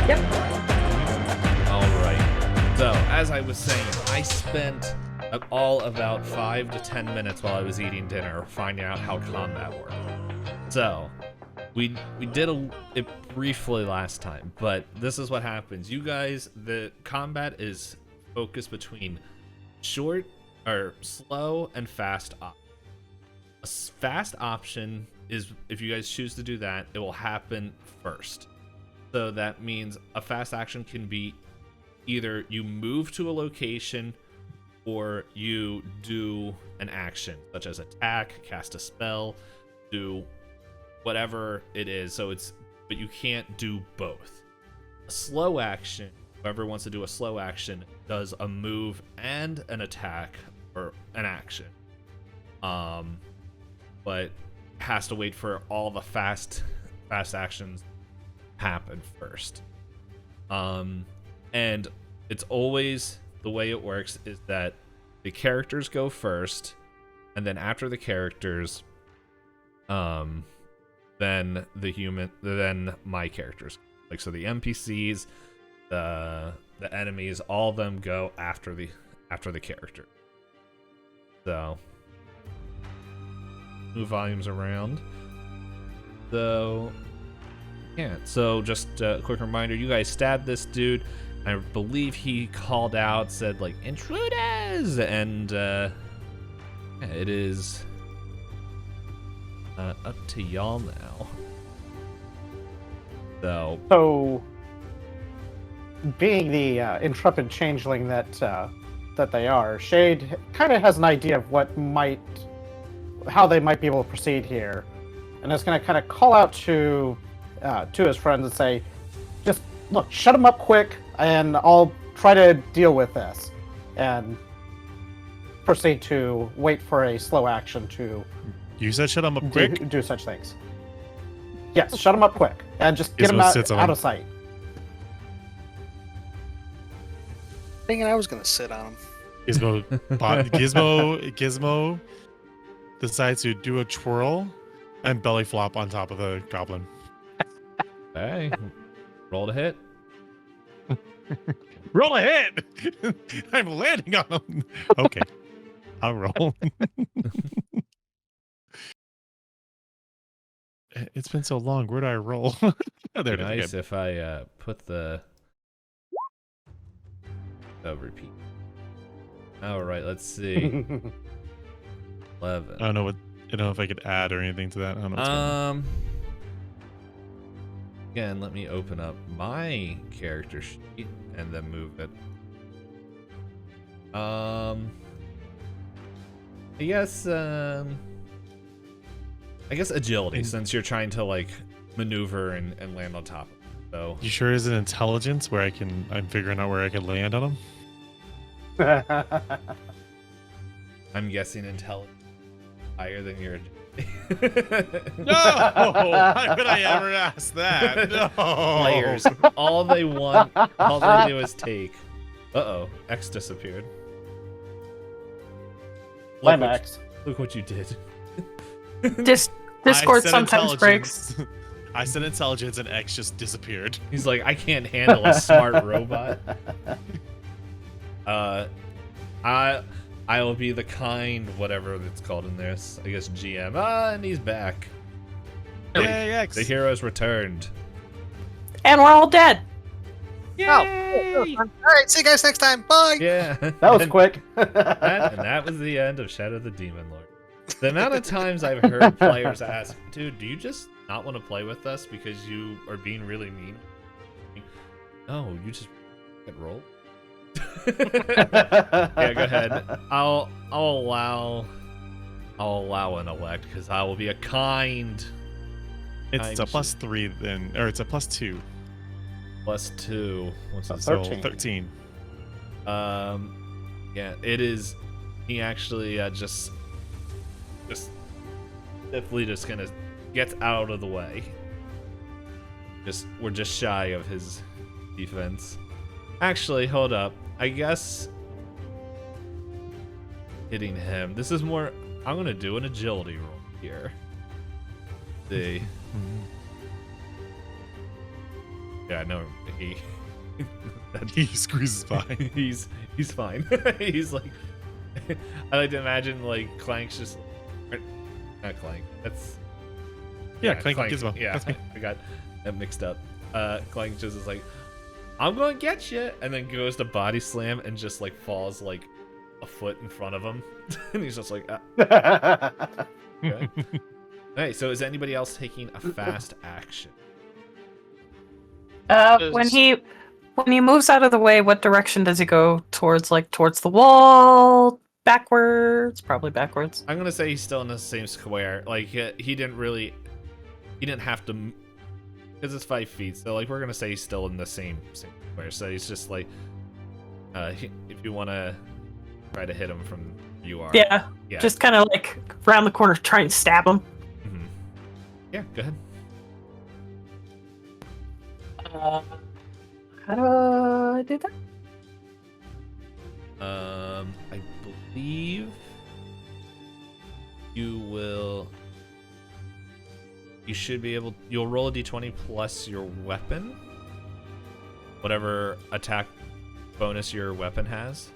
Yep. All right. So, as I was saying, I spent all about 5 to 10 minutes while I was eating dinner finding out how combat worked. So, we did it briefly last time, but this is what happens. You guys, the combat is focused between short or slow and fast option. A fast option is, if you guys choose to do that, it will happen first. So that means a fast action can be either you move to a location or you do an action, such as attack, cast a spell, do whatever it is. So but you can't do both. A slow action, whoever wants to do a slow action, does a move and an attack or an action. But has to wait for all the fast actions happen first. And it's always, the way it works is that the characters go first, and then after the characters, then my characters, like, so the NPCs, the enemies, all of them go after the character. So move volumes around. So yeah, so just a quick reminder, you guys stabbed this dude. I believe he called out, said like, intruders, and yeah, it is up to y'all now. So being the intrepid changeling that they are, Shade kind of has an idea of how they might be able to proceed here, and is going to kind of call out to his friends and say, just look, shut him up quick, and I'll try to deal with this, and proceed to wait for a slow action to. You said shut him up quick? Do such things. Yes, shut him up quick, and just get him out of sight. Thinking I was gonna sit on him. Gizmo decides to do a twirl and belly flop on top of the goblin. Hey, roll to hit. Roll a hit! I'm landing on him. Okay, I'll roll. It's been so long. Where do I roll? There it is. Nice if I put the repeat. All right, let's see. 11. I don't know if I could add or anything to that. I don't know what's going on. Again, let me open up my character sheet and then move it. I guess agility, since you're trying to like maneuver and land on top of it. So You sure is an intelligence where I'm figuring out where I can land on him? I'm guessing intelligence higher than your agility. No! Why would I ever ask that? No! Players, all they do is take. Uh-oh, X disappeared. Climax. Look what you did. Discord sometimes breaks. I said intelligence and X just disappeared. He's like, I can't handle a smart robot. I will be the kind, whatever it's called in this, I guess GM. And he's back. Yay, X! The hero's returned. And we're all dead. Yay! Oh, all right, see you guys next time. Bye. Yeah. That was quick. And that was the end of Shadow the Demon Lord. The amount of times I've heard players ask, dude, do you just not want to play with us because you are being really mean? No, you just get rolled. Yeah, go ahead. I'll allow an elect because I will be a kind. It's a +3 then, or it's a +2. +2. What's this? 13. Yeah, it is. He actually just definitely just gonna get out of the way. We're just shy of his defense. Actually, hold up. I guess hitting him. This is more. I'm gonna do an agility roll here. See. Yeah, no, he He squeezes by. he's fine. He's like, I like to imagine like Clank's just, not Clank. That's Yeah, Clank Gizmo. Yeah, That's me. I got that mixed up. Clank just is like, I'm gonna get you, and then goes to body slam and just like falls like a foot in front of him, and he's just like, ah. Okay. Hey, so is anybody else taking a fast action? When he moves out of the way, what direction does he go towards? Like towards the wall, backwards, probably backwards. I'm gonna say he's still in the same square. Like he didn't have to, because it's 5 feet. So like we're gonna say he's still in the same square. So he's just like, if you want to try to hit him from where you are. Yeah. Yeah. Just kind of like around the corner, try and stab him. Mm-hmm. Yeah. Go ahead. How do I do that? I believe you should be able. You'll roll a d20 plus your weapon, whatever attack bonus your weapon has.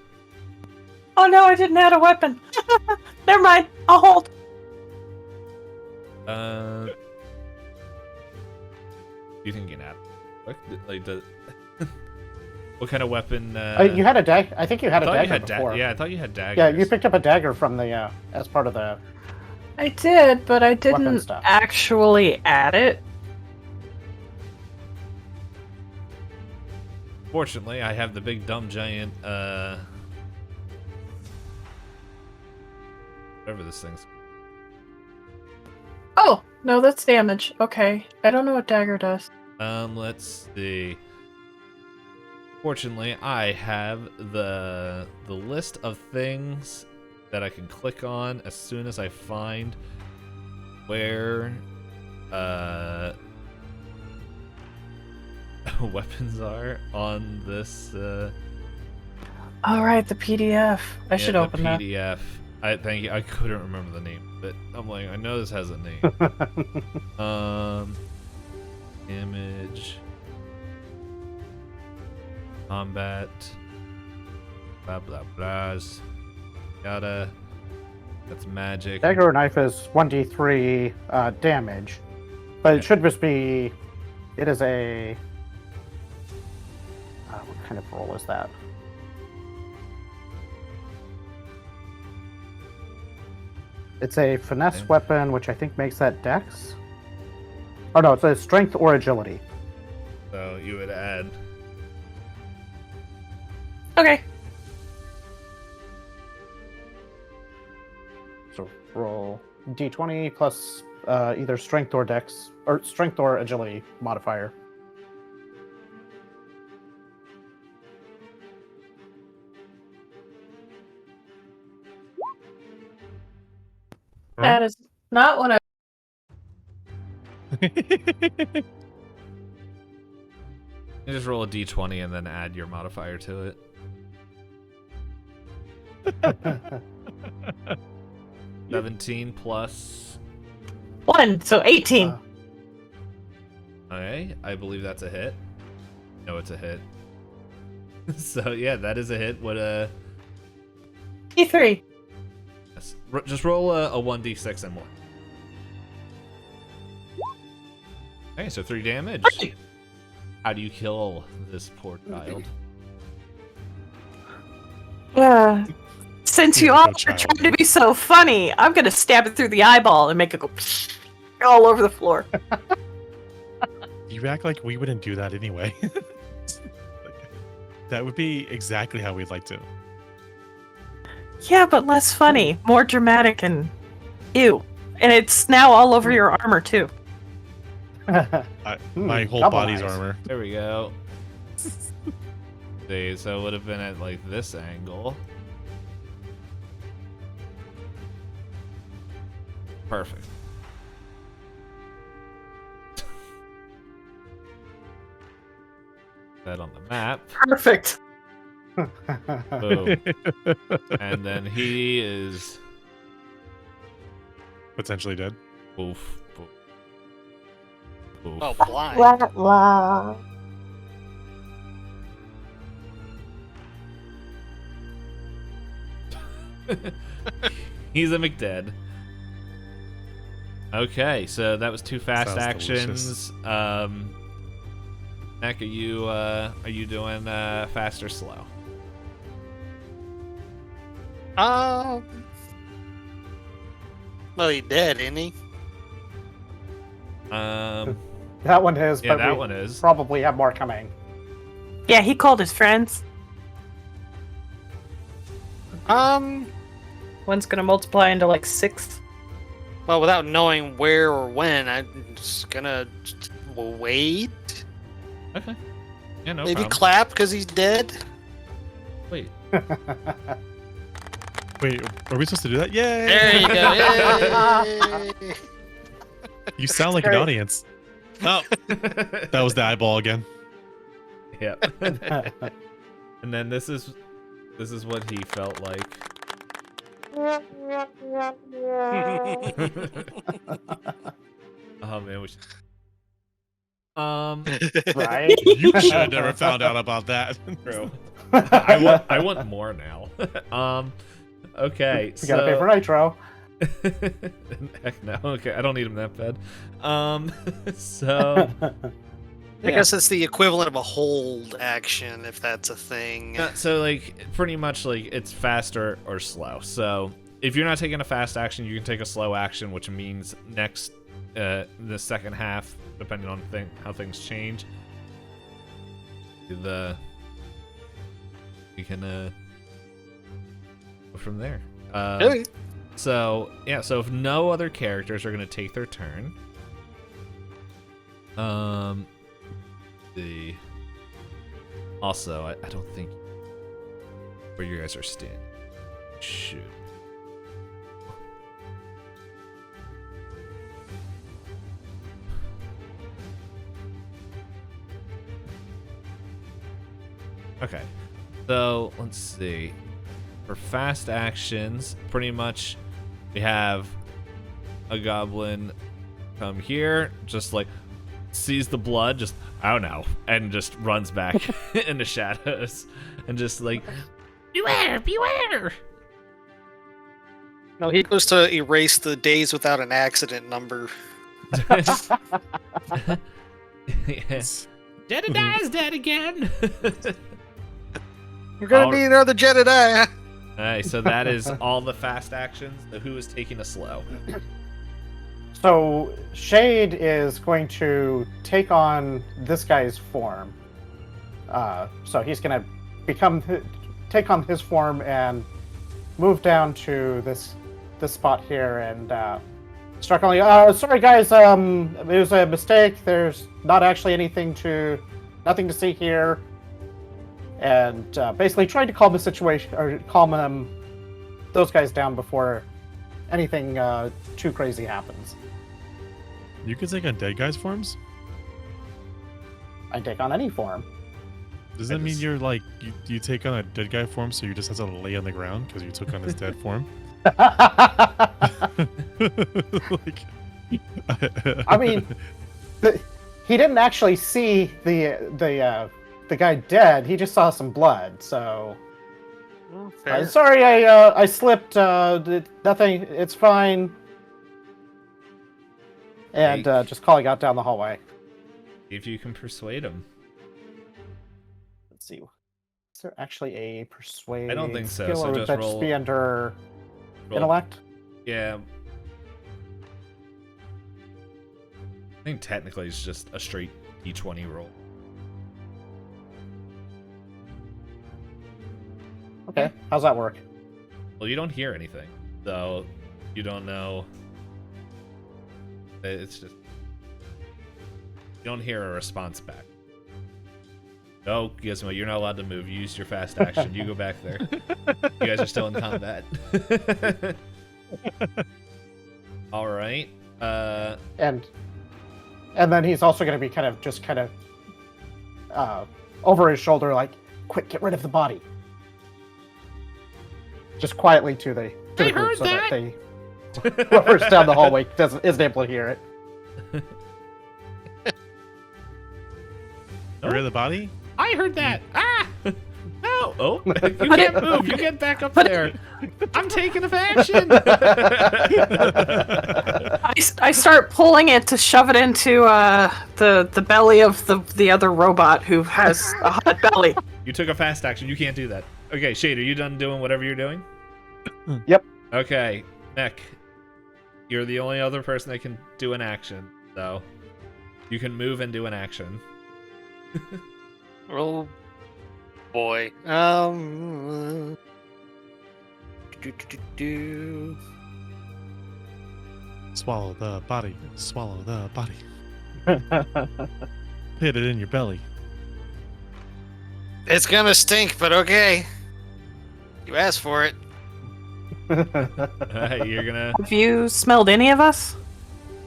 Oh no, I didn't add a weapon. Never mind. I'll hold. Do you think you can add? Like the what kind of weapon? You had a dagger. I think you had a I thought you dagger had before. yeah, I thought you had daggers. Yeah, you picked up a dagger from the as part of the. I did, but I Weapon didn't stuff. actually add it. Fortunately, I have the big dumb giant whatever this thing's. Oh no, that's damage. Okay, I don't know what dagger does. Let's see. Fortunately, I have the list of things that I can click on as soon as I find where weapons are on this All right, the PDF. I should open the that. PDF. I thank you. I couldn't remember the name, but I'm like, I know this has a name. Image, combat, blah blah blahs, yada. That's magic. Dagger or knife is 1d3 damage, but it should just be. It is a. What kind of roll is that? It's a finesse Okay. weapon, which I think makes that dex. Oh no, it's a strength or agility. So you would add. Okay. So roll d20 plus either strength or dex, or strength or agility modifier. That is not what I. You just roll a d20 and then add your modifier to it. 17 plus. 1, so 18. Okay, I believe that's a hit. No, it's a hit. So yeah, that is a hit. What E3. yes. Just roll a 1d6 and more. Okay, so 3 damage. How do you kill this poor child? Since you Poor all are child. trying to be so funny, I'm gonna stab it through the eyeball and make it go all over the floor. You act like we wouldn't do that anyway. That would be exactly how we'd like to. Yeah, but less funny, more dramatic, and ew. And it's now all over your armor too. My whole double body's eyes. armor. There we go. See, so it would have been at like this angle. Perfect. That on the map. Perfect. Boom. And then he is Potentially dead. oof. Oof. Oh, blind. Blah. He's a McDead. Okay, so that was 2 fast Sounds actions. Mac, are you doing fast or slow? Well, he dead, isn't he? That one is, Yeah, but that we one is. probably have more coming. Yeah, he called his friends. One's gonna multiply into like 6. Well, without knowing where or when, I'm just gonna wait. Okay. Yeah, no Maybe problem. clap because he's dead. Wait. Wait, are we supposed to do that? Yay! There you go. Yay! You sound like an great. audience. Oh, that was the eyeball again. Yep. And then this is what he felt like. Oh man, we should... Right? You should have never found out about that. True. I want more now. Okay. We gotta pay for nitro. Heck no. Okay, I don't need him that bad. So I guess it's the equivalent of a hold action, if that's a thing. so like pretty much like it's faster or slow. So if you're not taking a fast action, you can take a slow action, which means next the second half, depending on how things change, you can go from there. Okay. So yeah, so if no other characters are gonna take their turn, also I don't think where you guys are standing. Shoot. Okay, so let's see. For fast actions, pretty much we have a goblin come here, just like sees the blood, just I don't know, and just runs back in the shadows and just like beware. No, he goes to erase the days without an accident number. Yes. Jedediah's dead again. We're gonna All- need another Jedediah. Alright, so that is all the fast actions. Who is taking a slow? So Shade is going to take on this guy's form. So he's going to take on his form and move down to this spot here and start calling. Sorry guys, it was a mistake. There's not actually nothing to see here. And basically trying to calm the situation or calm those guys down before anything too crazy happens. You can take on dead guys' forms? I take on any form. Does that mean you're like, you take on a dead guy form so you just have to lay on the ground because you took on his dead form? Like, I mean, he didn't actually see the guy dead. He just saw some blood. So Fair. sorry, I slipped. Nothing. It's fine. And just calling out down the hallway. If you can persuade him. Let's see. Is there actually a persuade? I don't think so, skill, so or would just that roll- just be under Roll- intellect? Yeah. I think technically it's just a straight D20 roll. Okay. How's that work? Well, you don't hear anything, so you don't know. It's just you don't hear a response back. No, Gizmo, you're not allowed to move. You used your fast action. You go back there. You guys are still in combat. All right. And then he's also going to be kind of over his shoulder, like, quick, get rid of the body. Just quietly to the group so that they whoever's down the hallway isn't able to hear it. rid of the body? I heard that. Ah! No! no! Oh, you can't move. You get back up there. I'm taking a action. I start pulling it to shove it into the belly of the other robot who has a hot belly. You took a fast action. You can't do that. Okay, Shade, are you done doing whatever you're doing? Yep. Okay, Mech, you're the only other person that can do an action, so you can move and do an action. Oh boy. Swallow the body. Swallow the body. Hit it in your belly. It's gonna stink, but okay. You asked for it. You're gonna Have you smelled any of us?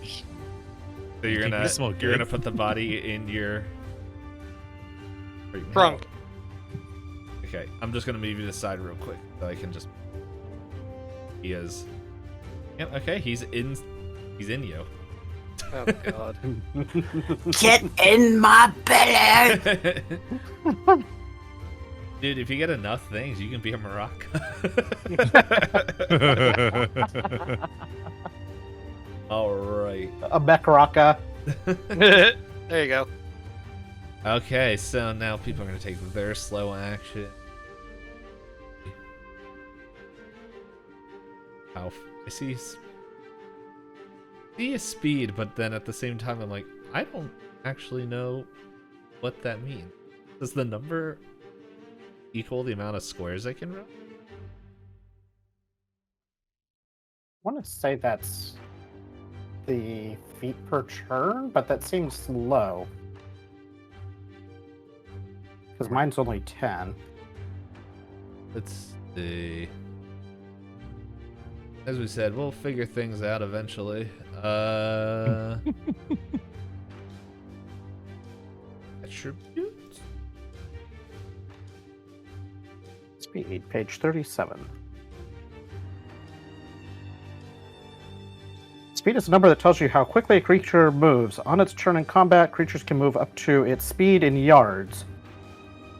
so you're You gonna smell you're good. gonna put the body in your Trunk. Okay, I'm just gonna move you to the side real quick so I can just. He is. Yep. Okay, he's in you. Oh god. Get in my belly! Dude, if you get enough things, you can be a maraca. All right. A Bekaraka. There you go. Okay, so now people are going to take their slow action. How I see a speed, but then at the same time I'm like, I don't actually know what that means. Does the number equal the amount of squares I can run? I want to say that's the feet per turn, but that seems low. Because mine's only 10. Let's see. As we said, we'll figure things out eventually. Attributes? Speed, page 37. Speed is a number that tells you how quickly a creature moves. On its turn in combat, creatures can move up to its speed in yards.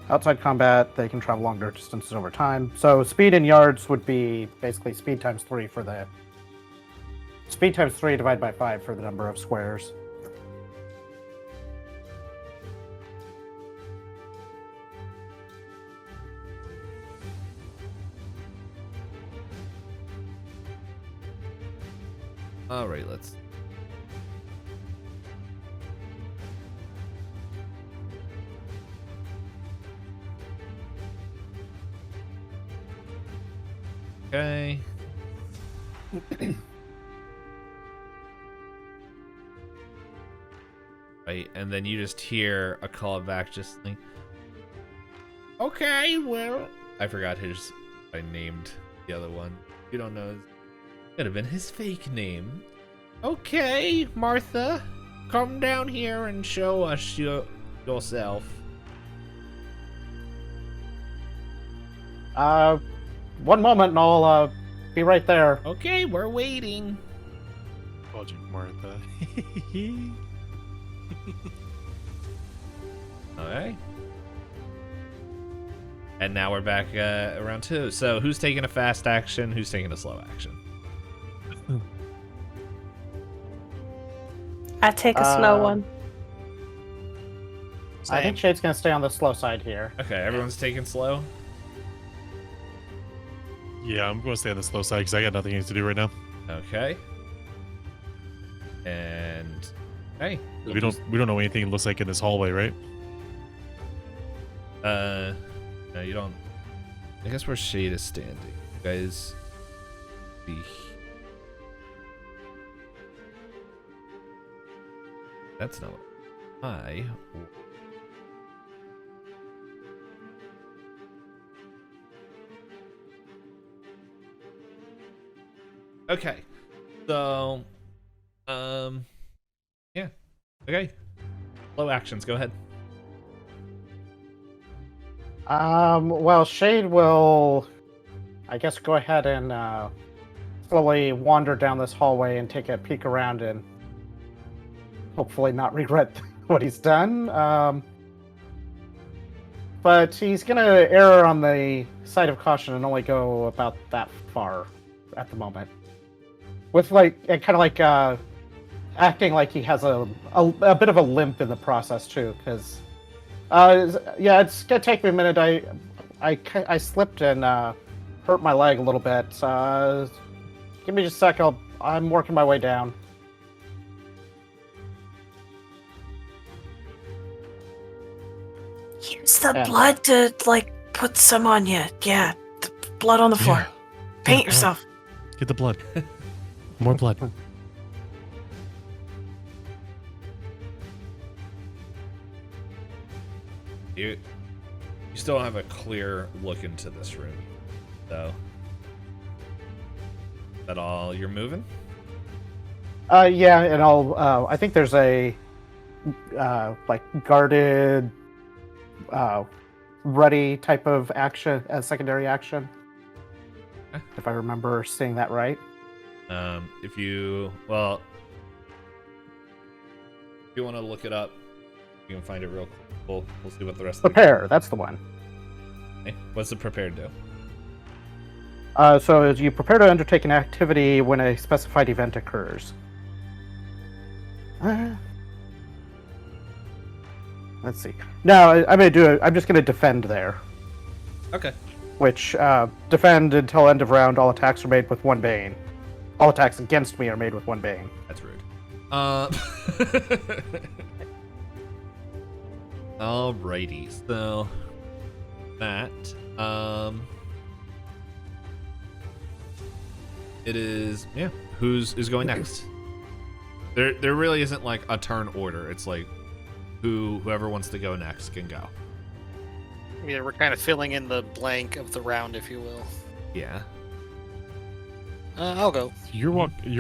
Outside combat, they can travel longer distances over time. So speed in yards would be basically speed times 3 for the... Speed times 3 divided by 5 for the number of squares. Alright, let's. Okay. Right, and then you just hear a call back, just like, okay, well, I forgot I named the other one. You don't know. Could have been his fake name. Okay, Martha, come down here and show us yourself. One moment and I'll be right there. Okay, we're waiting. Called you Martha. Okay. And now we're back around 2. So who's taking a fast action? Who's taking a slow action? I take a slow one. I think Shade's gonna stay on the slow side here. Okay, everyone's taking slow. Yeah, I'm going to stay on the slow side because I got nothing else to do right now. Okay. And hey, We don't know anything it looks like in this hallway, right? no, you don't. I guess where Shade is standing, you guys. Be. That's not what I. Okay, so, yeah, okay. Low actions, go ahead. Well, Shade will, I guess, go ahead and slowly wander down this hallway and take a peek around and hopefully not regret what he's done. but he's gonna err on the side of caution and only go about that far at the moment. With acting like he has a bit of a limp in the process too, because it's gonna take me a minute. I slipped and hurt my leg a little bit. Give me just a sec. I'm working my way down. Use the blood to put some on you. Yeah, the blood on the floor. Yeah. Paint Yeah, yourself. Get the blood. More blood. You still have a clear look into this room, though. Is that all you're moving? Yeah, and I think there's a guarded, ready type of action as secondary action. Okay. If I remember seeing that right. If you want to look it up, you can find it real quick. We'll see what the rest of Prepare, that's the one. Okay. What's the prepared do? So as you prepare to undertake an activity when a specified event occurs. Let's see. No, I'm just gonna defend there. Okay. Which defend until end of round. All attacks are made with 1 bane. All attacks against me are made with 1 bane. That's rude. Alrighty, so that it is who's going next? There really isn't like a turn order. It's like whoever wants to go next can go. Yeah, we're kind of filling in the blank of the round, if you will. Yeah. I'll go. You're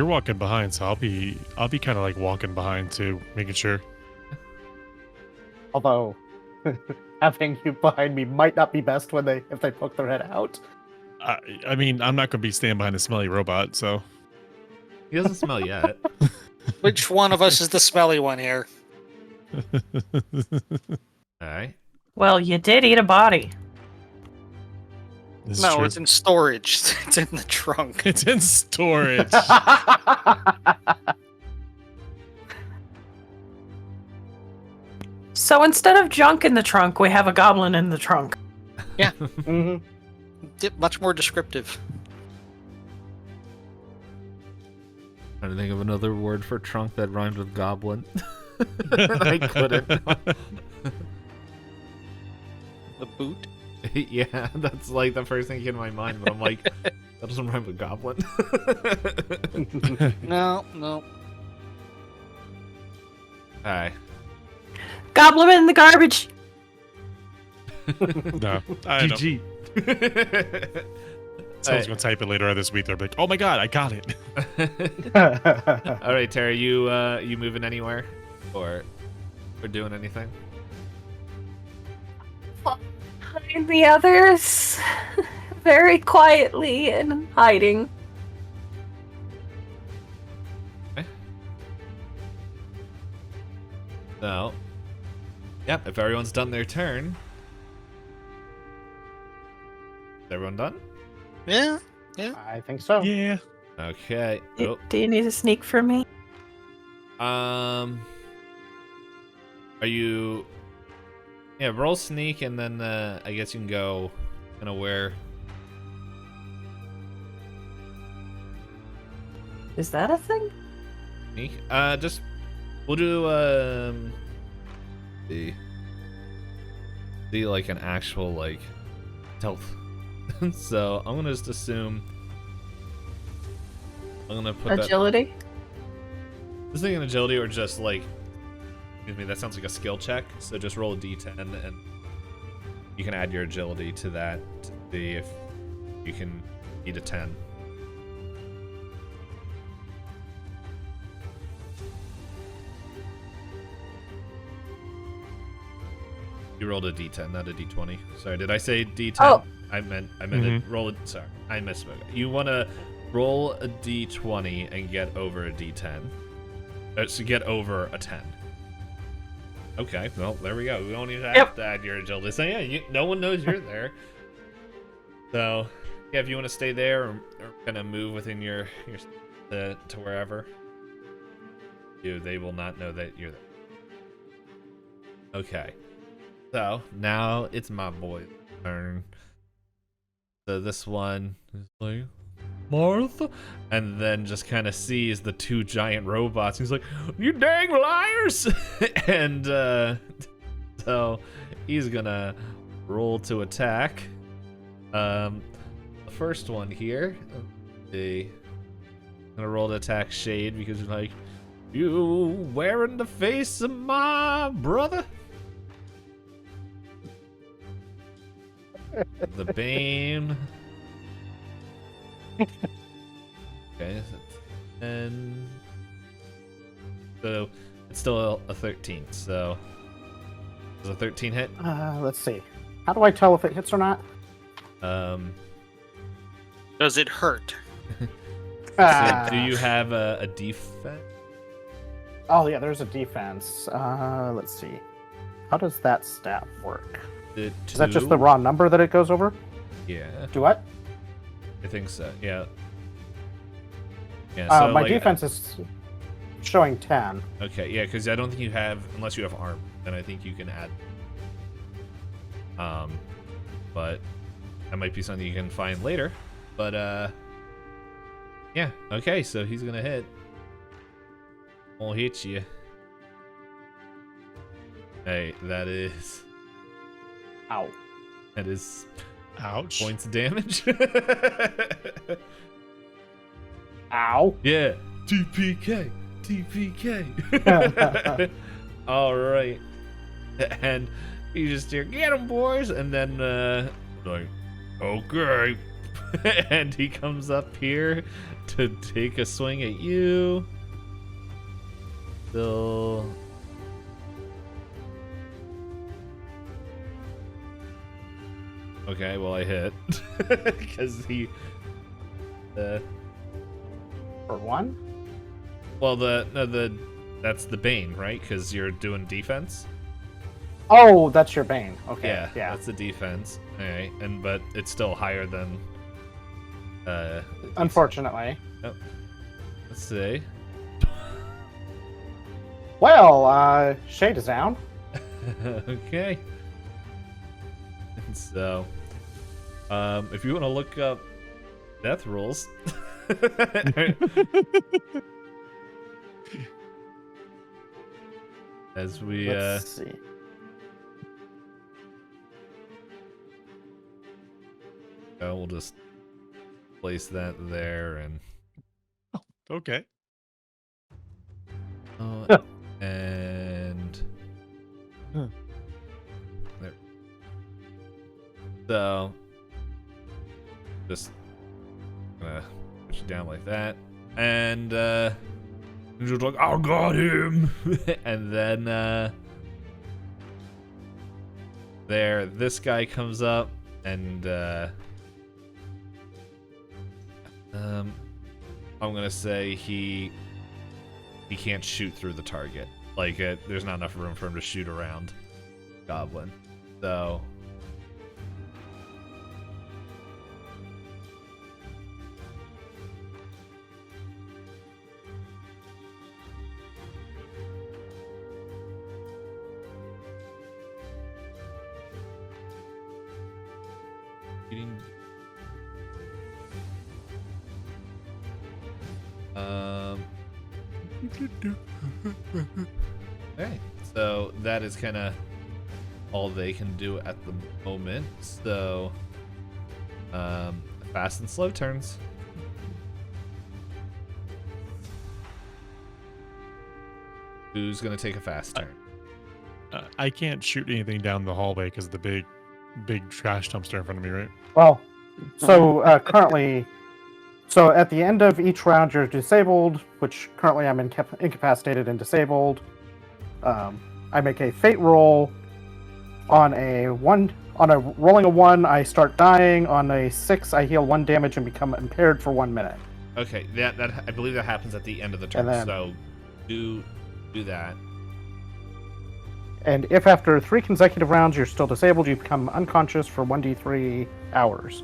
walking behind, so I'll be kind of like walking behind too, making sure. Although having you behind me might not be best if they poke their head out. I mean, I'm not gonna be standing behind a smelly robot, so. He doesn't smell yet. Which one of us is the smelly one here? Alright. Well, you did eat a body. This is No, true. it's in storage. It's in the trunk. It's in storage. So instead of junk in the trunk, we have a goblin in the trunk. Mhm. Much more descriptive. Trying to think of another word for trunk that rhymed with goblin. I couldn't. The boot? Yeah, that's like the first thing that came to my mind, but I'm like, that doesn't rhyme with goblin. No. Alright. Goblin in the garbage. No, I know. GG. Someone's gonna type it later on this week. They're like, "Oh my god, I got it." Alright, Terry, you moving anywhere? Or doing anything? Behind the others. Very quietly and hiding. So, yep, if everyone's done their turn. Is everyone done? Yeah. I think so. Yeah. Okay. Do you need a sneak for me? Are you... Yeah, roll sneak, and then I guess you can go kind of where... Is that a thing? Sneak? Just... We'll do, see like an actual, like, stealth. So, I'm gonna just assume... I'm gonna put Agility? This thing in agility or just, like... Excuse me, that sounds like a skill check. So just roll a d10 and you can add your agility to that to see if you can beat a 10. You rolled a d10, not a d20. Sorry, did I say d10? Oh. I meant it. Roll it. Sorry, I misspoke. You want to roll a d20 and get over a d10. So get over a 10. Okay, well, there we go. We don't even have Yep. to add your agility. So yeah, no one knows you're there. So yeah, if you want to stay there or kind of move within your to wherever, they will not know that you're there. Okay, so now it's my boy's turn. So this one is like, Martha, and then just kind of sees the two giant robots. He's like, "You dang liars!" And so he's gonna roll to attack. The first one here, I'm gonna roll to attack Shade because you're like, "You wearing the face of my brother." The Bane. Okay, and so it's still a 13. So does a 13 hit? Let's see. How do I tell if it hits or not? Does it hurt? So do you have a defense? Oh yeah, there's a defense. Let's see. How does that stat work? Is that just the raw number that it goes over? Yeah, Do what? I think so. Yeah. Yeah. So My like, defense is showing 10. Okay, yeah, because I don't think you have, unless you have armor, then I think you can add. But that might be something you can find later. But yeah. Okay, so he's gonna hit. Won't hit you. Hey, that is Ow. Ouch. points of damage. Ow. Yeah. TPK. All right. And you just hear, "Get him, boys!" And then like, okay. And he comes up here to take a swing at you. Still. Okay, well I hit because he. For one? Well, that's the Bane, right? Because you're doing defense. Oh, that's your Bane. Okay. Yeah, that's the defense. All right, but it's still higher than. Unfortunately. Let's see. Well, Shade is down. Okay. And so, if you want to look up death rolls. As we Let's see. we'll just place that there and Okay. and Huh. there. So just gonna put you down like that, and just like, "I got him," and then this guy comes up and I'm gonna say he can't shoot through the target. Like there's not enough room for him to shoot around Goblin. So okay, so that is kind of all they can do at the moment. So, fast and slow turns. Who's gonna take a fast turn? I can't shoot anything down the hallway because of the big trash dumpster in front of me, right? Well, so currently, so at the end of each round, you're disabled, which currently I'm incapacitated and disabled. I make a fate roll. On a rolling a 1, I start dying. On a 6, I heal 1 damage and become impaired for 1 minute. Okay, that I believe that happens at the end of the turn. And then- So do that. And if after 3 consecutive rounds you're still disabled, you become unconscious for 1d3 hours.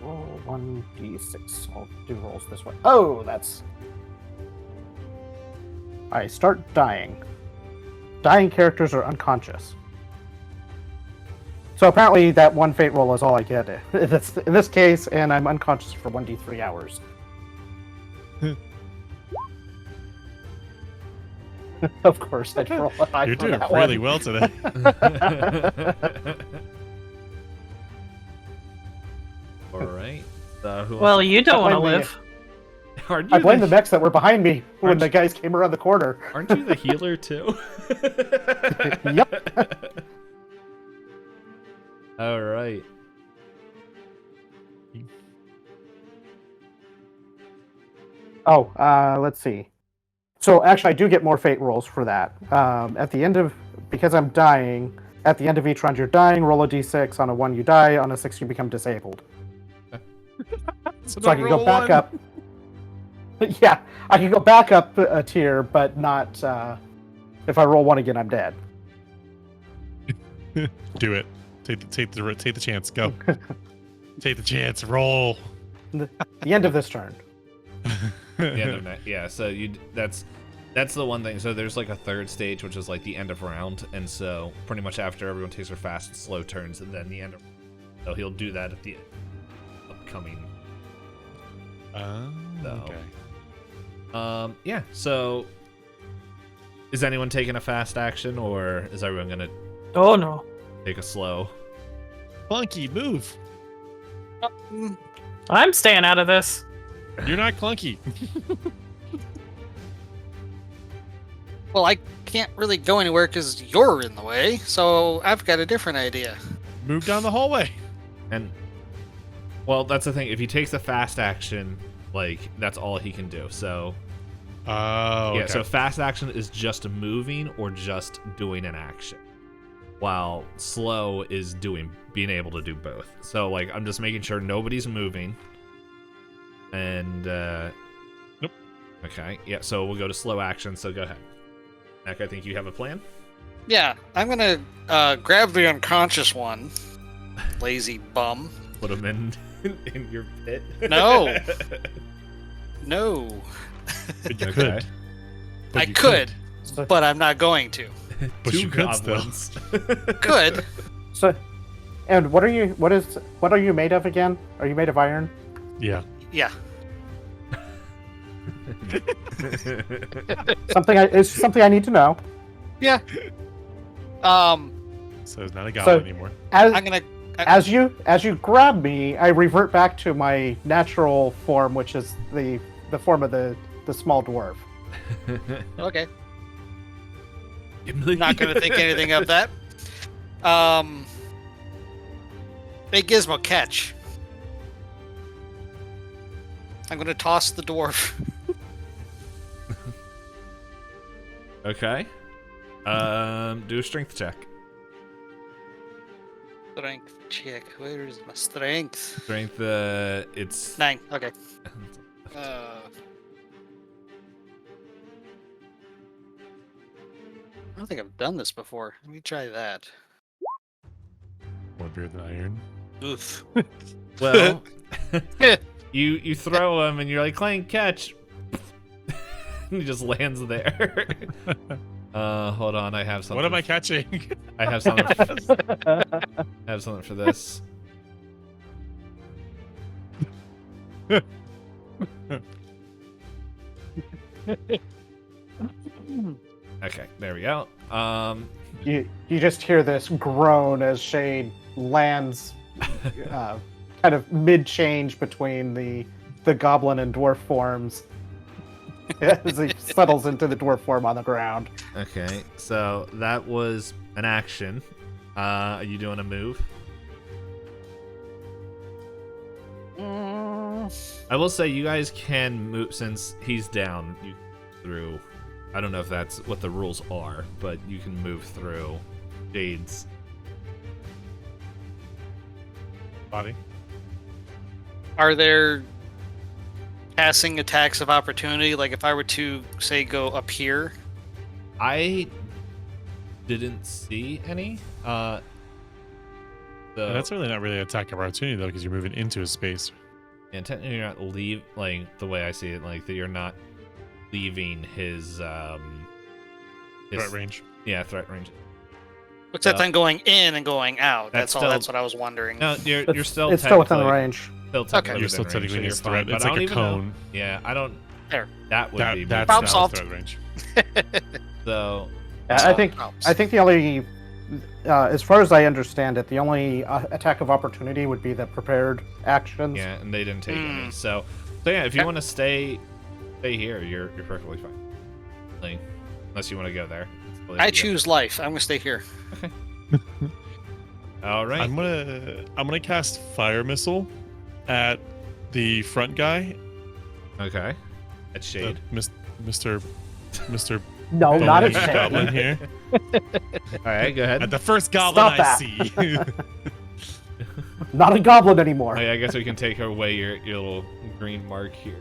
Roll 1d6. I'll do rolls this way. Oh, that's... I start dying. Dying characters are unconscious. So apparently that one fate roll is all I get in this case, and I'm unconscious for 1d3 hours. Of course, I'd roll a high You're for doing that really one. well today. All right. Who Well, wants you don't want to blame the- live. aren't I you blame the mechs that were behind me when Aren't the you- guys came around the corner. Aren't you the healer too? Yep. All right. Oh, let's see. So actually, I do get more fate rolls for that. At the end of, because I'm dying, at the end of each round you're dying, roll a d6. On a 1 you die, on a 6 you become disabled. So I can go back up. Yeah, I can go back up a tier, but not, if I roll 1 again, I'm dead. Do it. Take the chance. Go. Take the chance. Roll. The end of this turn. The end of that. Yeah. So that's the one thing. So there's like a third stage, which is like the end of round, and so pretty much after everyone takes their fast and slow turns, and then the end of. So he'll do that at the upcoming. So. Okay. Yeah. So is anyone taking a fast action, or is everyone gonna Oh no. take a slow? Clunky, move. I'm staying out of this. You're not clunky. Well, I can't really go anywhere because you're in the way, so I've got a different idea. Move down the hallway. And well, that's the thing. If he takes a fast action, like that's all he can do. So Oh, yeah. okay. So fast action is just moving or just doing an action, while slow is being able to do both. So like I'm just making sure nobody's moving. And Nope. Okay. Yeah. So we'll go to slow action. So go ahead. Mac, I think you have a plan. Yeah, I'm gonna grab the unconscious one. Lazy bum. Put him in your pit. No. No. But you Okay. could. But I you could, So, but I'm not going to. But Two you could still. goblins. Could. so, and what are you made of again? Are you made of iron? Yeah. Yeah. It's something I need to know. Yeah. So it's not a goblin anymore. I'm gonna. As you grab me, I revert back to my natural form, which is the form of the small dwarf. Okay. Not gonna think anything of that. Hey Gizmo, catch. I'm gonna toss the dwarf. Okay. Do a strength check. Strength check. Where is my strength? Strength. It's 9. Okay. I don't think I've done this before. Let me try that. More beer than iron. Oof. well. You throw him and you're like, Clank, catch. He just lands there. Hold on, I have something. What am I catching? I have something. I have something for this. Okay, there we go. You just hear this groan as Shade lands, kind of mid-change between the goblin and dwarf forms, as he settles into the dwarf form on the ground. Okay, so that was an action. Are you doing a move? I will say you guys can move since he's down. You through. I don't know if that's what the rules are, but you can move through Jade's Body. Are there passing attacks of opportunity? Like if I were to say go up here, I didn't see any. So And that's really not really an attack of opportunity though, because you're moving into a space. and technically you're not like the way I see it, like that you're not leaving his Threat range. Yeah, threat range. Except then going in and going out. That's That's all. still- That's what I was wondering. No, you're still It's still within technically- range. Still technically You're still within range, technically so in his you're fine, threat. but It's I like don't a even know- cone. Yeah, I don't. There. That would be. That's Problem now solved. threat range. So. I think Helps. the only, as far as I understand it, the only attack of opportunity would be the prepared actions. Yeah, and they didn't take any. So yeah, if you Okay. want to stay here, you're perfectly fine. Like, unless you want to go there. It's totally up I to you. choose life. I'm gonna stay here. All right. I'm gonna cast fire missile at the front guy. Okay. At Shade. Mr. No, not at Bony Shade. goblin here. All right, go ahead. At the first goblin Stop I that. see. Not a goblin anymore. I guess we can take away your little green mark here.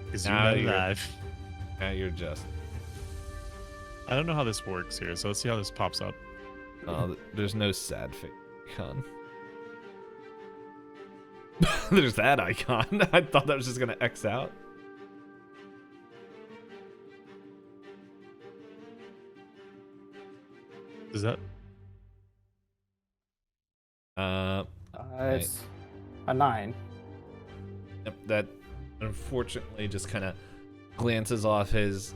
Because you're Now not you're- alive. Yeah, you're just. I don't know how this works here, so let's see how this pops up. There's no sad face icon. There's that icon. I thought that was just gonna X out. Is that? It's a 9. Yep, that unfortunately just kind of glances off his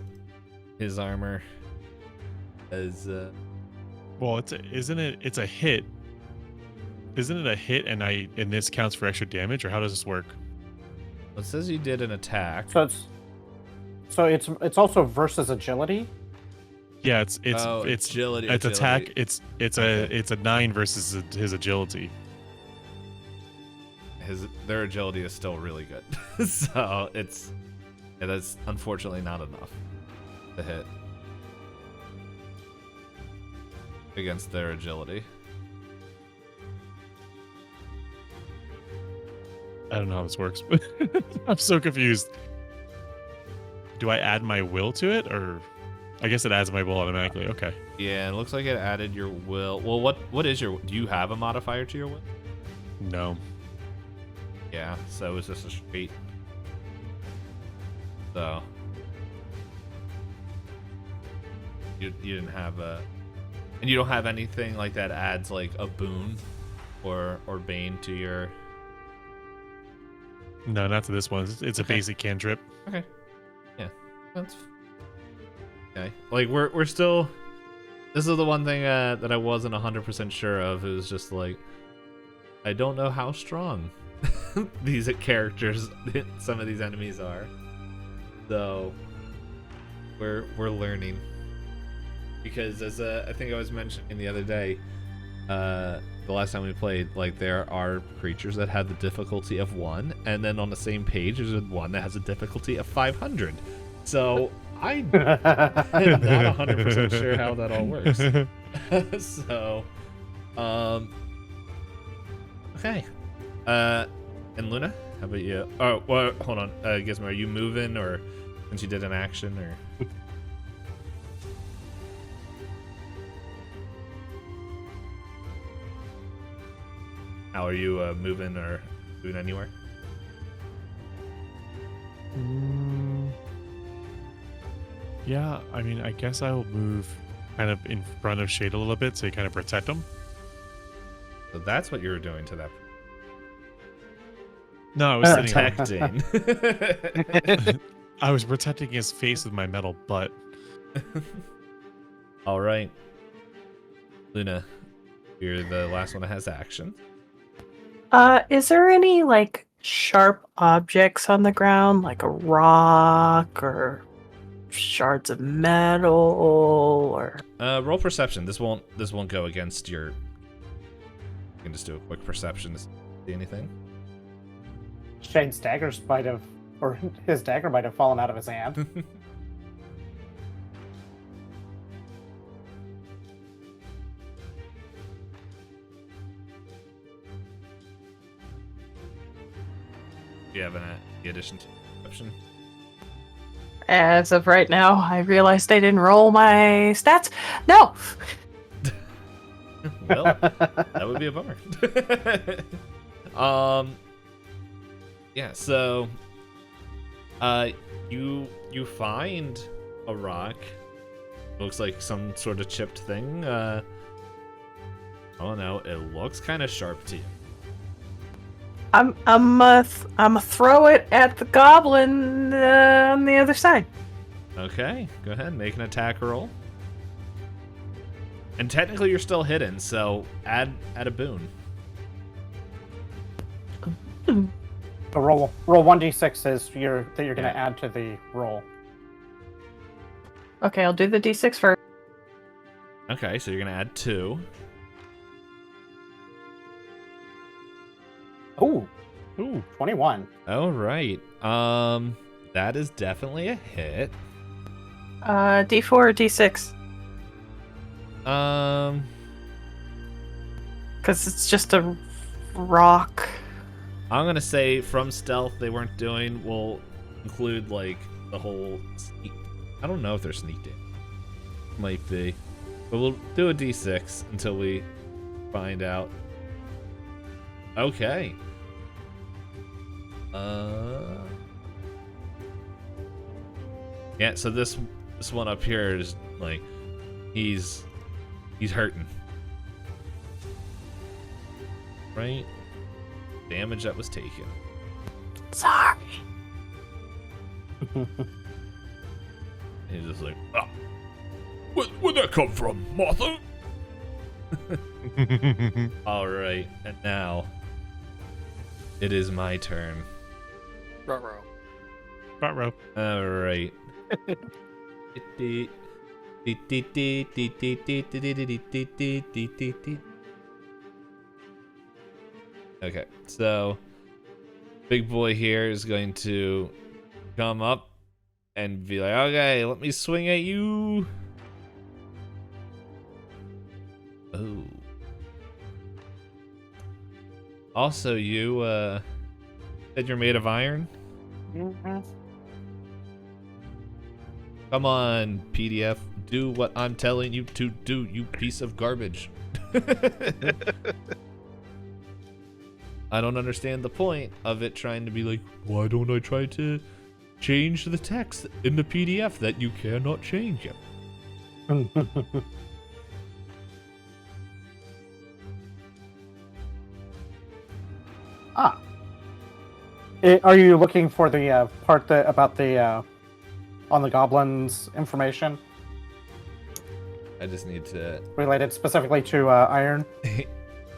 armor as Well, isn't it? It's a hit. Isn't it a hit? And this counts for extra damage, or how does this work? it says you did an attack. So it's also versus agility. Yeah, it's agility. It's attack. It's Okay. a 9 versus his agility. Their agility is still really good, so that's unfortunately not enough to hit against their agility. I don't know how this works, but I'm so confused. Do I add my will to it, or I guess it adds my will automatically? Okay. Yeah, it looks like it added your will. Well, what is your? Do you have a modifier to your will? No. Yeah, so it's just a straight. So you didn't have and you don't have anything like that adds like a boon or bane to your. No, not to this one. It's a Okay. basic cantrip. Okay. Yeah, that's okay. Like we're still. This is the one thing that I wasn't 100% sure of. It was just like I don't know how strong these characters, some of these enemies are. So we're learning because as I think I was mentioning the other day, the last time we played, like there are creatures that have the difficulty of 1, and then on the same page there's one that has a difficulty of 500. So I'm not 100% sure how that all works. So, okay. And Luna, how about you? Oh, well, hold on. Gizmo, are you moving, or since you did an action, or? How are you moving or doing anywhere? Yeah, I mean, I guess I will move kind of in front of Shade a little bit so you kind of protect him. So that's what you were doing to that. No, I was sitting here. Protecting. I was protecting his face with my metal butt. All right, Luna, you're the last one that has action. Is there any like sharp objects on the ground, like a rock or shards of metal, or Roll perception. This won't go against your. You can just do a quick perception to see anything. Shane's daggers might have, or his dagger might have fallen out of his hand. Do you have an addition to perception? As of right now, I realized I didn't roll my stats. No! Well, that would be a bummer. Yeah, so you find a rock. Looks like some sort of chipped thing. Oh no, it looks kind of sharp to you. I'm gonna throw it at the goblin on the other side. Okay, go ahead, make an attack roll. And technically you're still hidden, so add a boon. So roll 1d6 is that you're going to add to the roll. Okay, I'll do the d6 first. Okay, so you're gonna add 2. Ooh, Ooh. 21. All right. That is definitely a hit. D4 or d6? Because it's just a rock. I'm gonna say from stealth they weren't doing. We'll include like the whole sneak. I don't know if they're sneaked in. Might be, but we'll do a d6 until we find out. Okay. Yeah. So this one up here is like he's hurting. Right? Damage that was taken. Sorry. He's just like, ah, where'd that come from, Martha? All right, and now it is my turn. Ruh-roh. Front row. All right. Okay, so big boy here is going to come up and be like, okay, let me swing at you. Oh. Also, you said you're made of iron? Come on, PDF. Do what I'm telling you to do, you piece of garbage. I don't understand the point of it trying to be like, why don't I try to change the text in the PDF that you cannot change it? Are you looking for the part about the on the goblins information I just need to. related specifically to iron?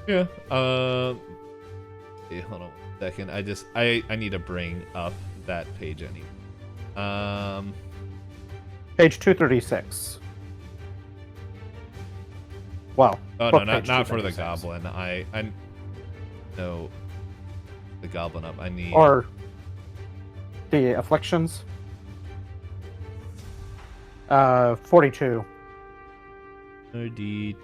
Yeah. Okay, hold on 1 second. I need to bring up that page anyway. Page 236. Well, Oh book no, page not for the 236. goblin. I no, the goblin up. I need. Or the afflictions. 42. Indeed.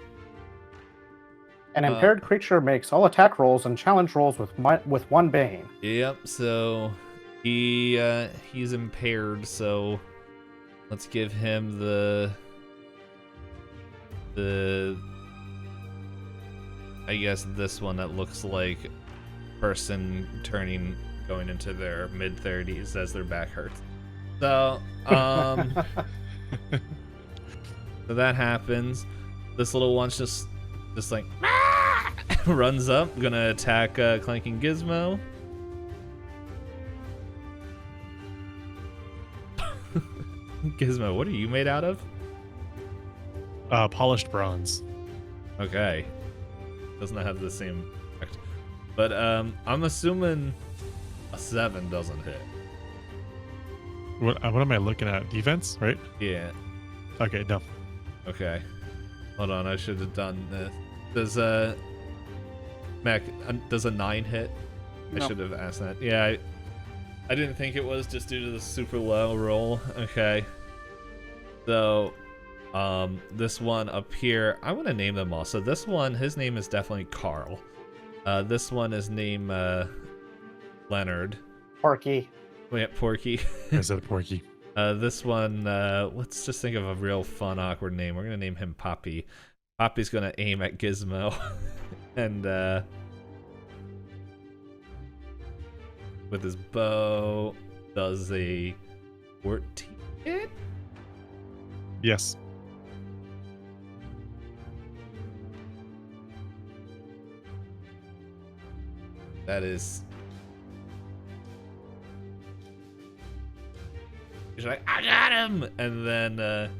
An impaired creature makes all attack rolls and challenge rolls with 1 bane. Yep. So he's impaired. So let's give him the I guess this one that looks like person going into their mid-30s as their back hurts. So so that happens. This little one's just like runs up, gonna attack Clanking Gizmo. Gizmo, what are you made out of? Polished bronze. Okay, doesn't have the same effect. But I'm assuming a 7 doesn't hit. What am I looking at? Defense, right? Yeah. Okay, no. Okay. Hold on, I should have done this. Does Mac, does a 9 hit? No. I should have asked that. Yeah, I didn't think it was just due to the super low roll. Okay. So, this one up here, I want to name them all. So this one, his name is definitely Carl. This one is named Leonard. Porky. Wait, Porky. I said Porky. This one, let's just think of a real fun, awkward name. We're gonna name him Poppy. Poppy's gonna aim at Gizmo, and with his bow, does a 14 hit? Yes. That is. He's like, I got him! And then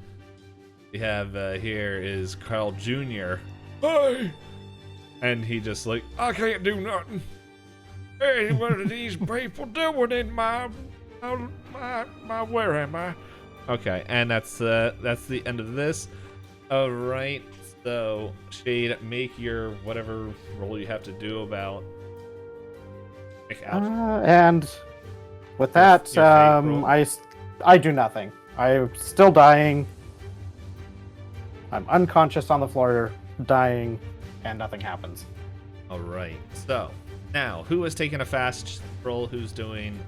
we have here is Carl Jr. Hey! And he just like, I can't do nothing. Hey, what are these people doing in my where am I? Okay, and that's the end of this. All right, so Shade, make your whatever roll you have to do about. And with that, Your fate roll. I do nothing. I'm still dying. I'm unconscious on the floor, dying, and nothing happens. All right, so now who has taken a fast roll? Who's taking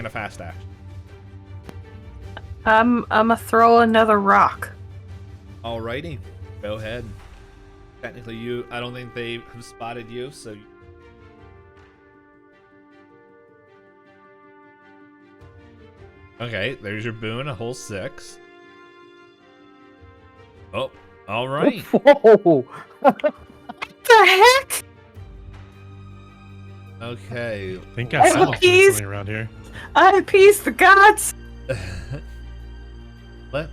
a fast action? I'ma throw another rock. Alrighty, go ahead. Technically, I don't think they have spotted you, so. Okay, there's your boon, a whole 6. Oh, all right. Whoa! What the heck? Okay. I think I saw Keys. something around here. I appease the gods. Let's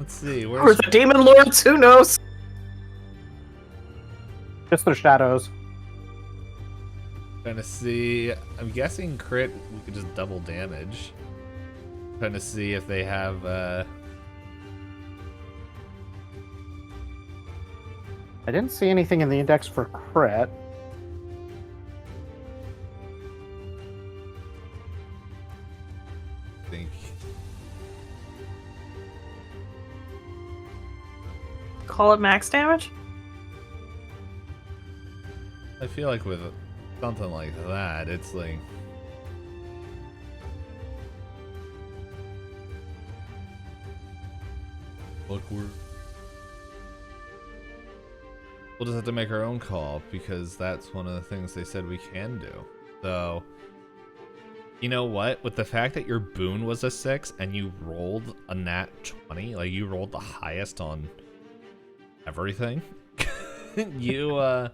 see. Or the demon lords, who knows? Just their shadows. Trying to see. I'm guessing crit. We could just double damage. Trying to see if they have. I didn't see anything in the index for crit. Think. Call it max damage? I feel like with something like that, it's like. Look, we'll just have to make our own call because that's one of the things they said we can do. So, you know what? With the fact that your boon was a 6 and you rolled a nat 20, like you rolled the highest on everything. You,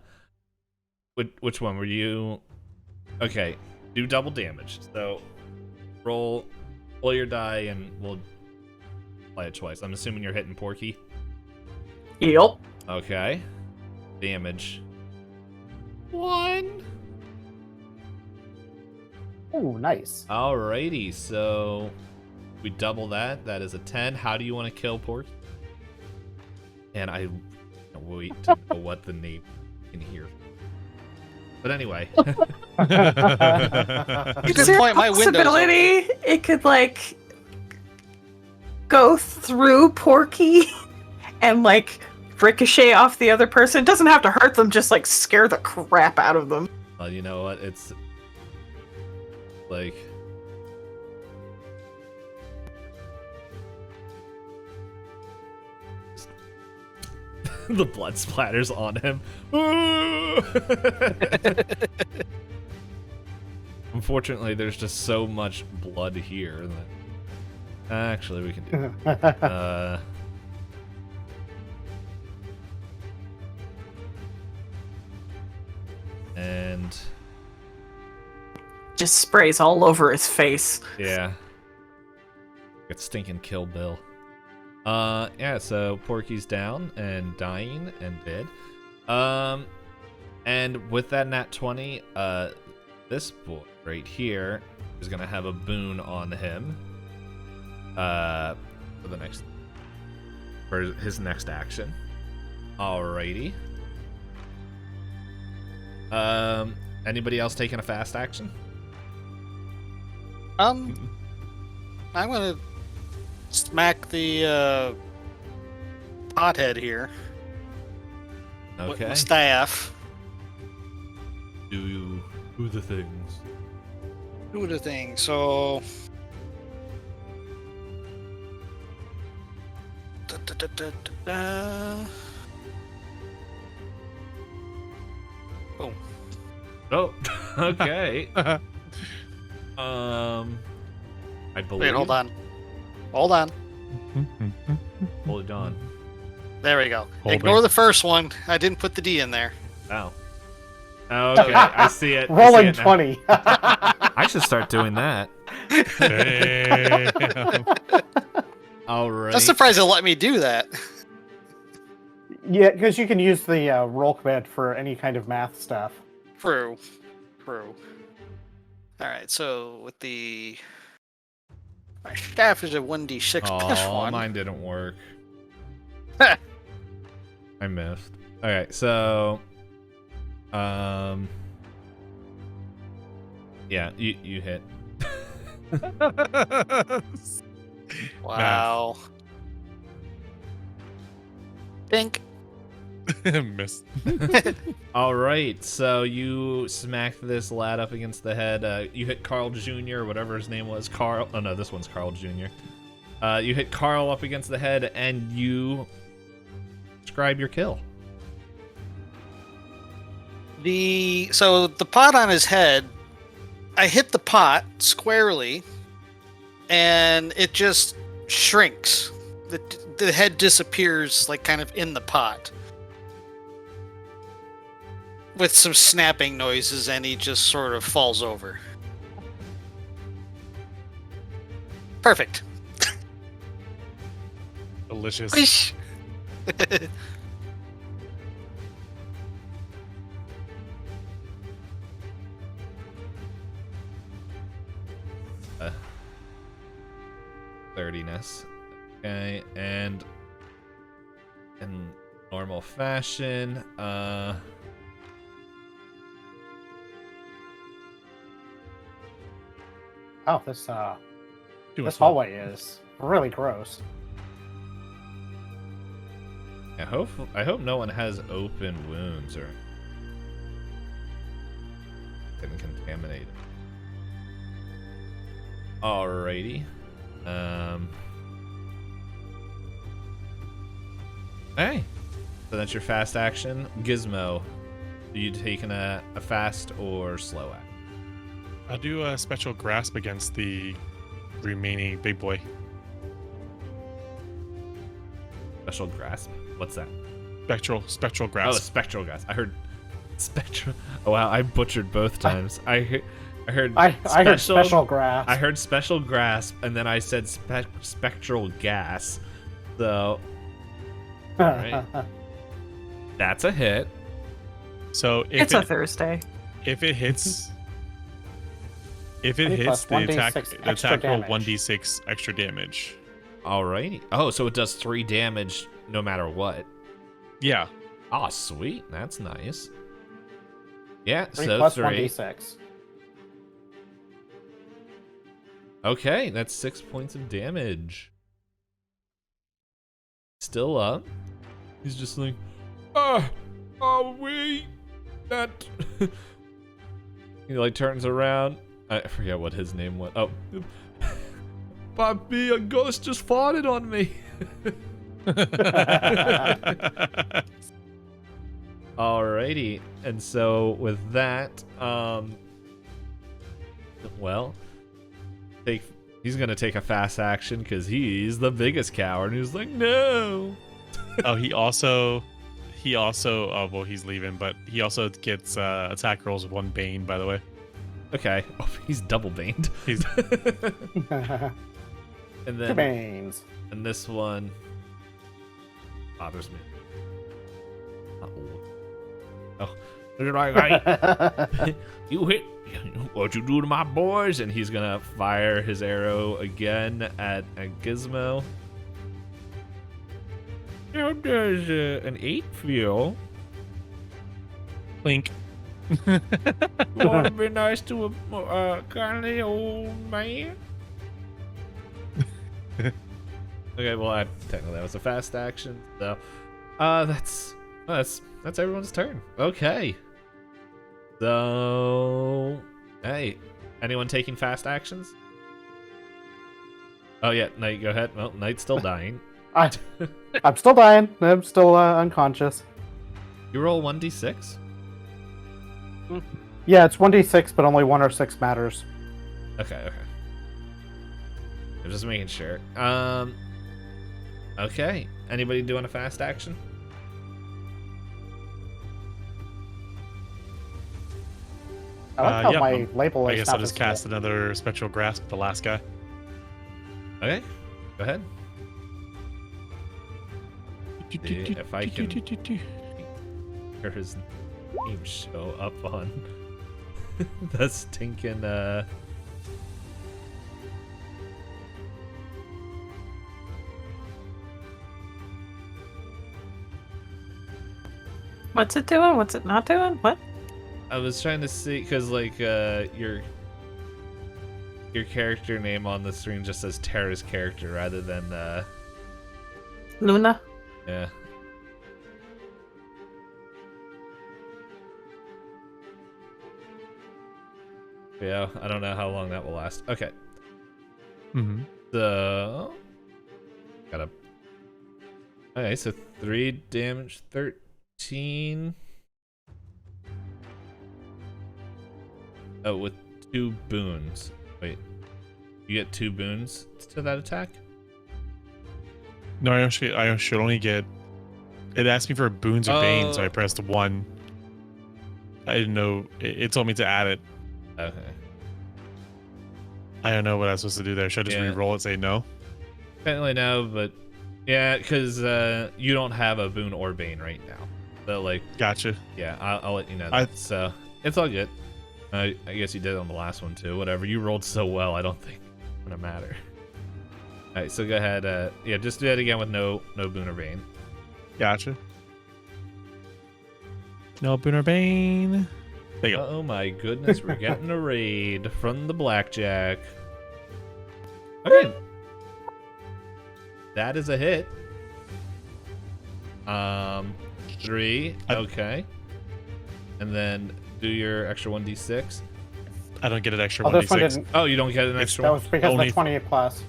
which one were you? Okay, do double damage. So, roll your die and we'll play it twice. I'm assuming you're hitting Porky. Yep. Okay. Damage. 1. Oh, nice. Alrighty, so we double that. That is a 10. How do you want to kill Porky? And I can't wait to know what the name in here. But anyway. Is there a possibility it could like go through Porky and like ricochet off the other person? It doesn't have to hurt them, just like scare the crap out of them. Well, you know what? It's like the blood splatters on him. Unfortunately, there's just so much blood here that actually we can do that. And Just sprays all over his face. yeah, it's stinking Kill Bill. Yeah, so Porky's down and dying and dead. And with that nat 20, this boy right here is gonna have a boon on him. For his next action. Alrighty. Anybody else taking a fast action? I'm gonna smack the pothead here with Okay. my staff. Do the things. Do the thing. So Boom. Oh, okay. I believe. Wait, hold on. Hold on. Hold on. There we go. Hold Ignore it. the first one. I didn't put the D in there. Oh. Okay, I see it. I see Rolling it now. 20. I should start doing that. Damn. All right. I'm surprised they let me do that. Yeah, because you can use the roll command for any kind of math stuff. True. True. Alright, so with the... My staff is a 1d6 plus Oh, 1. mine didn't work. I missed. Okay, so yeah, you hit. Wow. Think. Missed. All right, so you smack this lad up against the head. You hit Carl Jr., whatever his name was. Carl. Oh no, this one's Carl Jr. You hit Carl up against the head, and you describe your kill. So the pot on his head, I hit the pot squarely, and it just shrinks. The head disappears, like kind of in the pot, with some snapping noises, and he just sort of falls over. Perfect. Delicious. Whoosh. 30ness. Okay, and in normal fashion, Oh, this Do this a swap. hallway is really gross. I hope no one has open wounds or getting contaminated. Alrighty. Hey, so that's your fast action. Gizmo, are you taking a fast or slow act? I'll do a special grasp against the remaining big boy. Special grasp? What's that? Spectral Oh, grasp. spectral grasp. I heard spectral. Oh wow, I butchered both times. I heard I heard special grasp. I heard special grasp, and then I said spectral gas. So right. That's a hit. So if It's a Thursday. if it hits, if it 20 hits, plus the 1d6 attack extra roll damage. 1d6 extra damage. Alrighty. Oh, so it does 3 damage no matter what. Yeah. Oh, sweet. That's nice. Yeah, 3 so plus 3. 1d6. Okay, that's 6 points of damage. Still up. He's just like, wait, that. He like turns around. I forget what his name was. Oh, Bobby, a ghost just farted on me. Alrighty, and so with that, well, he's gonna take a fast action because he's the biggest coward. He's like, no. Oh, he also, well, he's leaving, but he also gets attack rolls with 1 bane, by the way. Okay. Oh, he's double baned. He's And Two then banes. and this one bothers me. Oh, you're like, hey, you hit what you do to my boys, and he's gonna fire his arrow again at Gizmo. How does an 8 feel? Blink. Want to be nice to a kindly old man? Okay, well, technically that was a fast action, so that's everyone's turn. Okay. So, hey, anyone taking fast actions? Oh yeah, Knight, go ahead. Well, Knight's still dying. I'm still dying. I'm still unconscious. You roll 1d6? Yeah, it's 1d6, but only 1 or 6 matters. Okay. I'm just making sure. Okay. Anybody doing a fast action? I like how yeah, my label is. I guess not I'll just visible. cast another Spectral Grasp at the last guy. Okay. Go ahead. See if I can hear his name show up on the stinking What's it doing? What's it not doing? What? I was trying to see because like your character name on the screen just says Terra's character rather than Luna? yeah. Yeah, I don't know how long that will last. Okay. Mm-hmm. So gotta okay, so 3 damage, 13. Oh, with 2 boons. Wait. You get 2 boons to that attack? No, I should only get. It asked me for boons or bane, so I pressed 1. I didn't know. It told me to add it. Okay. I don't know what I was supposed to do there. Should I just re-roll it, say no? Apparently no, but yeah, because you don't have a boon or bane right now. So like, Gotcha. yeah, I'll let you know that. So it's all good. I guess you did it on the last one too. Whatever. You rolled so well, I don't think it's gonna matter. All right, so go ahead. Yeah, just do it again with no boon or bane. Gotcha. No boon or bane. There you go. Oh my goodness, we're getting a raid from the blackjack. Okay. That is a hit. 3. Okay. And then do your extra 1d6. I don't get an extra Oh, this one 1d6. didn't. Oh, you don't get an extra That one? was because of Only- the 28 plus.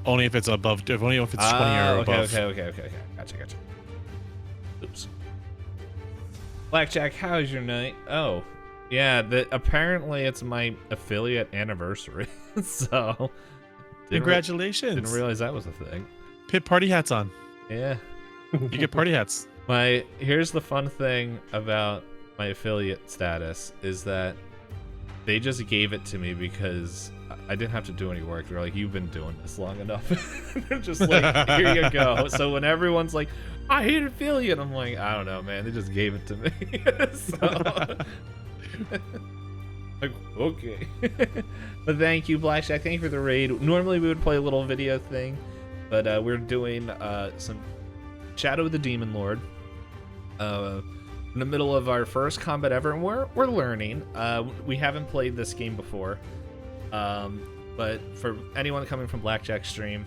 Only if it's above. Only if it's 20 or okay, above. okay. Gotcha. Oops. Blackjack, how's your night? Oh, yeah. Apparently it's my affiliate anniversary, so Congratulations. didn't realize that was a thing. Pit party hats on. Yeah. You get party hats. Here's the fun thing about my affiliate status is that they just gave it to me because I didn't have to do any work. They're like, you've been doing this long enough. They're just like, here you go. So when everyone's like, I hate affiliate, I'm like, I don't know, man. They just gave it to me. So, like, okay. But thank you, Blackjack. Thank you for the raid. Normally we would play a little video thing, but we're doing some Shadow of the Demon Lord. In the middle of our first combat ever, and we're learning. We haven't played this game before, but for anyone coming from Blackjack stream,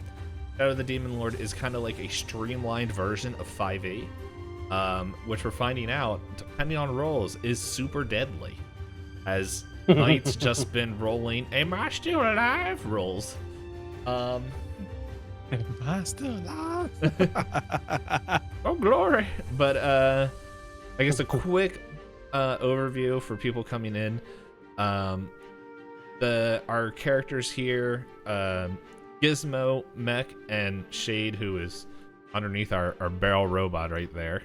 Shadow of the Demon Lord is kind of like a streamlined version of 5e, which we're finding out, depending on rolls, is super deadly, as Knight's just been rolling "Am I still alive?" rolls. Am I still alive? Oh glory! But I guess a quick overview for people coming in. Our characters here, Gizmo, Mech, and Shade, who is underneath our barrel robot right there,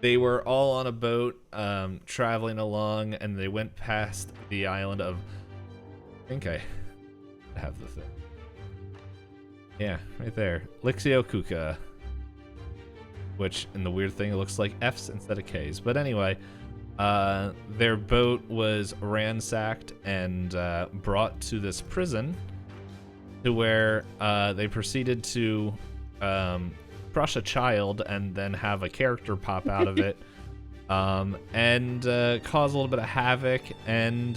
they were all on a boat traveling along, and they went past the island of, I think I have the thing. Yeah, right there. Lixokuka. Which, in the weird thing, it looks like F's instead of K's. But anyway, their boat was ransacked and brought to this prison, to where they proceeded to crush a child and then have a character pop out of it, and cause a little bit of havoc. And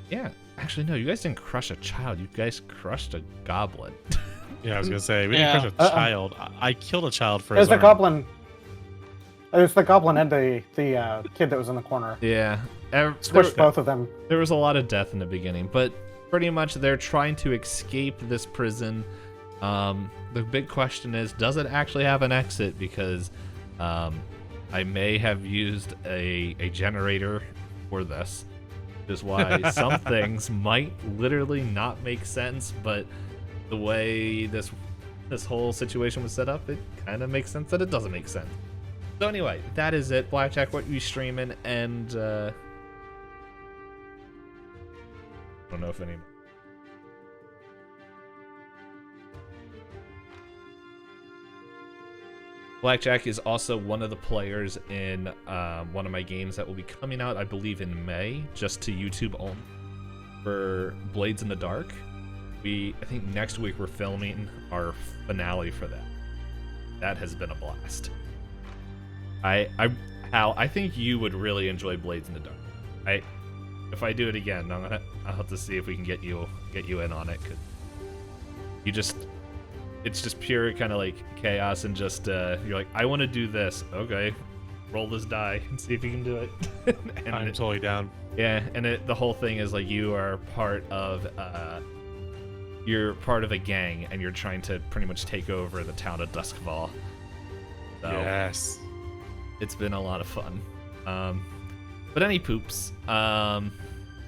yeah, actually, no, you guys didn't crush a child. You guys crushed a goblin. Yeah, I was gonna say we didn't crush a child. I killed a child for It was his the arm. goblin. It was the goblin and the kid that was in the corner. Yeah. Squished both of them. There was a lot of death in the beginning, but pretty much they're trying to escape this prison. The big question is, does it actually have an exit? Because I may have used a generator for this, which is why some things might literally not make sense, but the way this whole situation was set up, it kind of makes sense that it doesn't make sense. So anyway, that is it. Blackjack, what you streaming? And I don't know if any. Blackjack is also one of the players in one of my games that will be coming out, I believe, in May, just to YouTube only, for Blades in the Dark. I think next week we're filming our finale for that. That has been a blast. Hal, I think you would really enjoy Blades in the Dark. If I do it again, I'll have to see if we can get you in on it. 'Cause it's just pure kind of like chaos and just you're like, I want to do this. Okay, roll this die and see if you can do it. And I'm totally down. Yeah, and the whole thing is like you are part of a gang and you're trying to pretty much take over the town of Duskfall. So, Yes. it's been a lot of fun. But any poops, I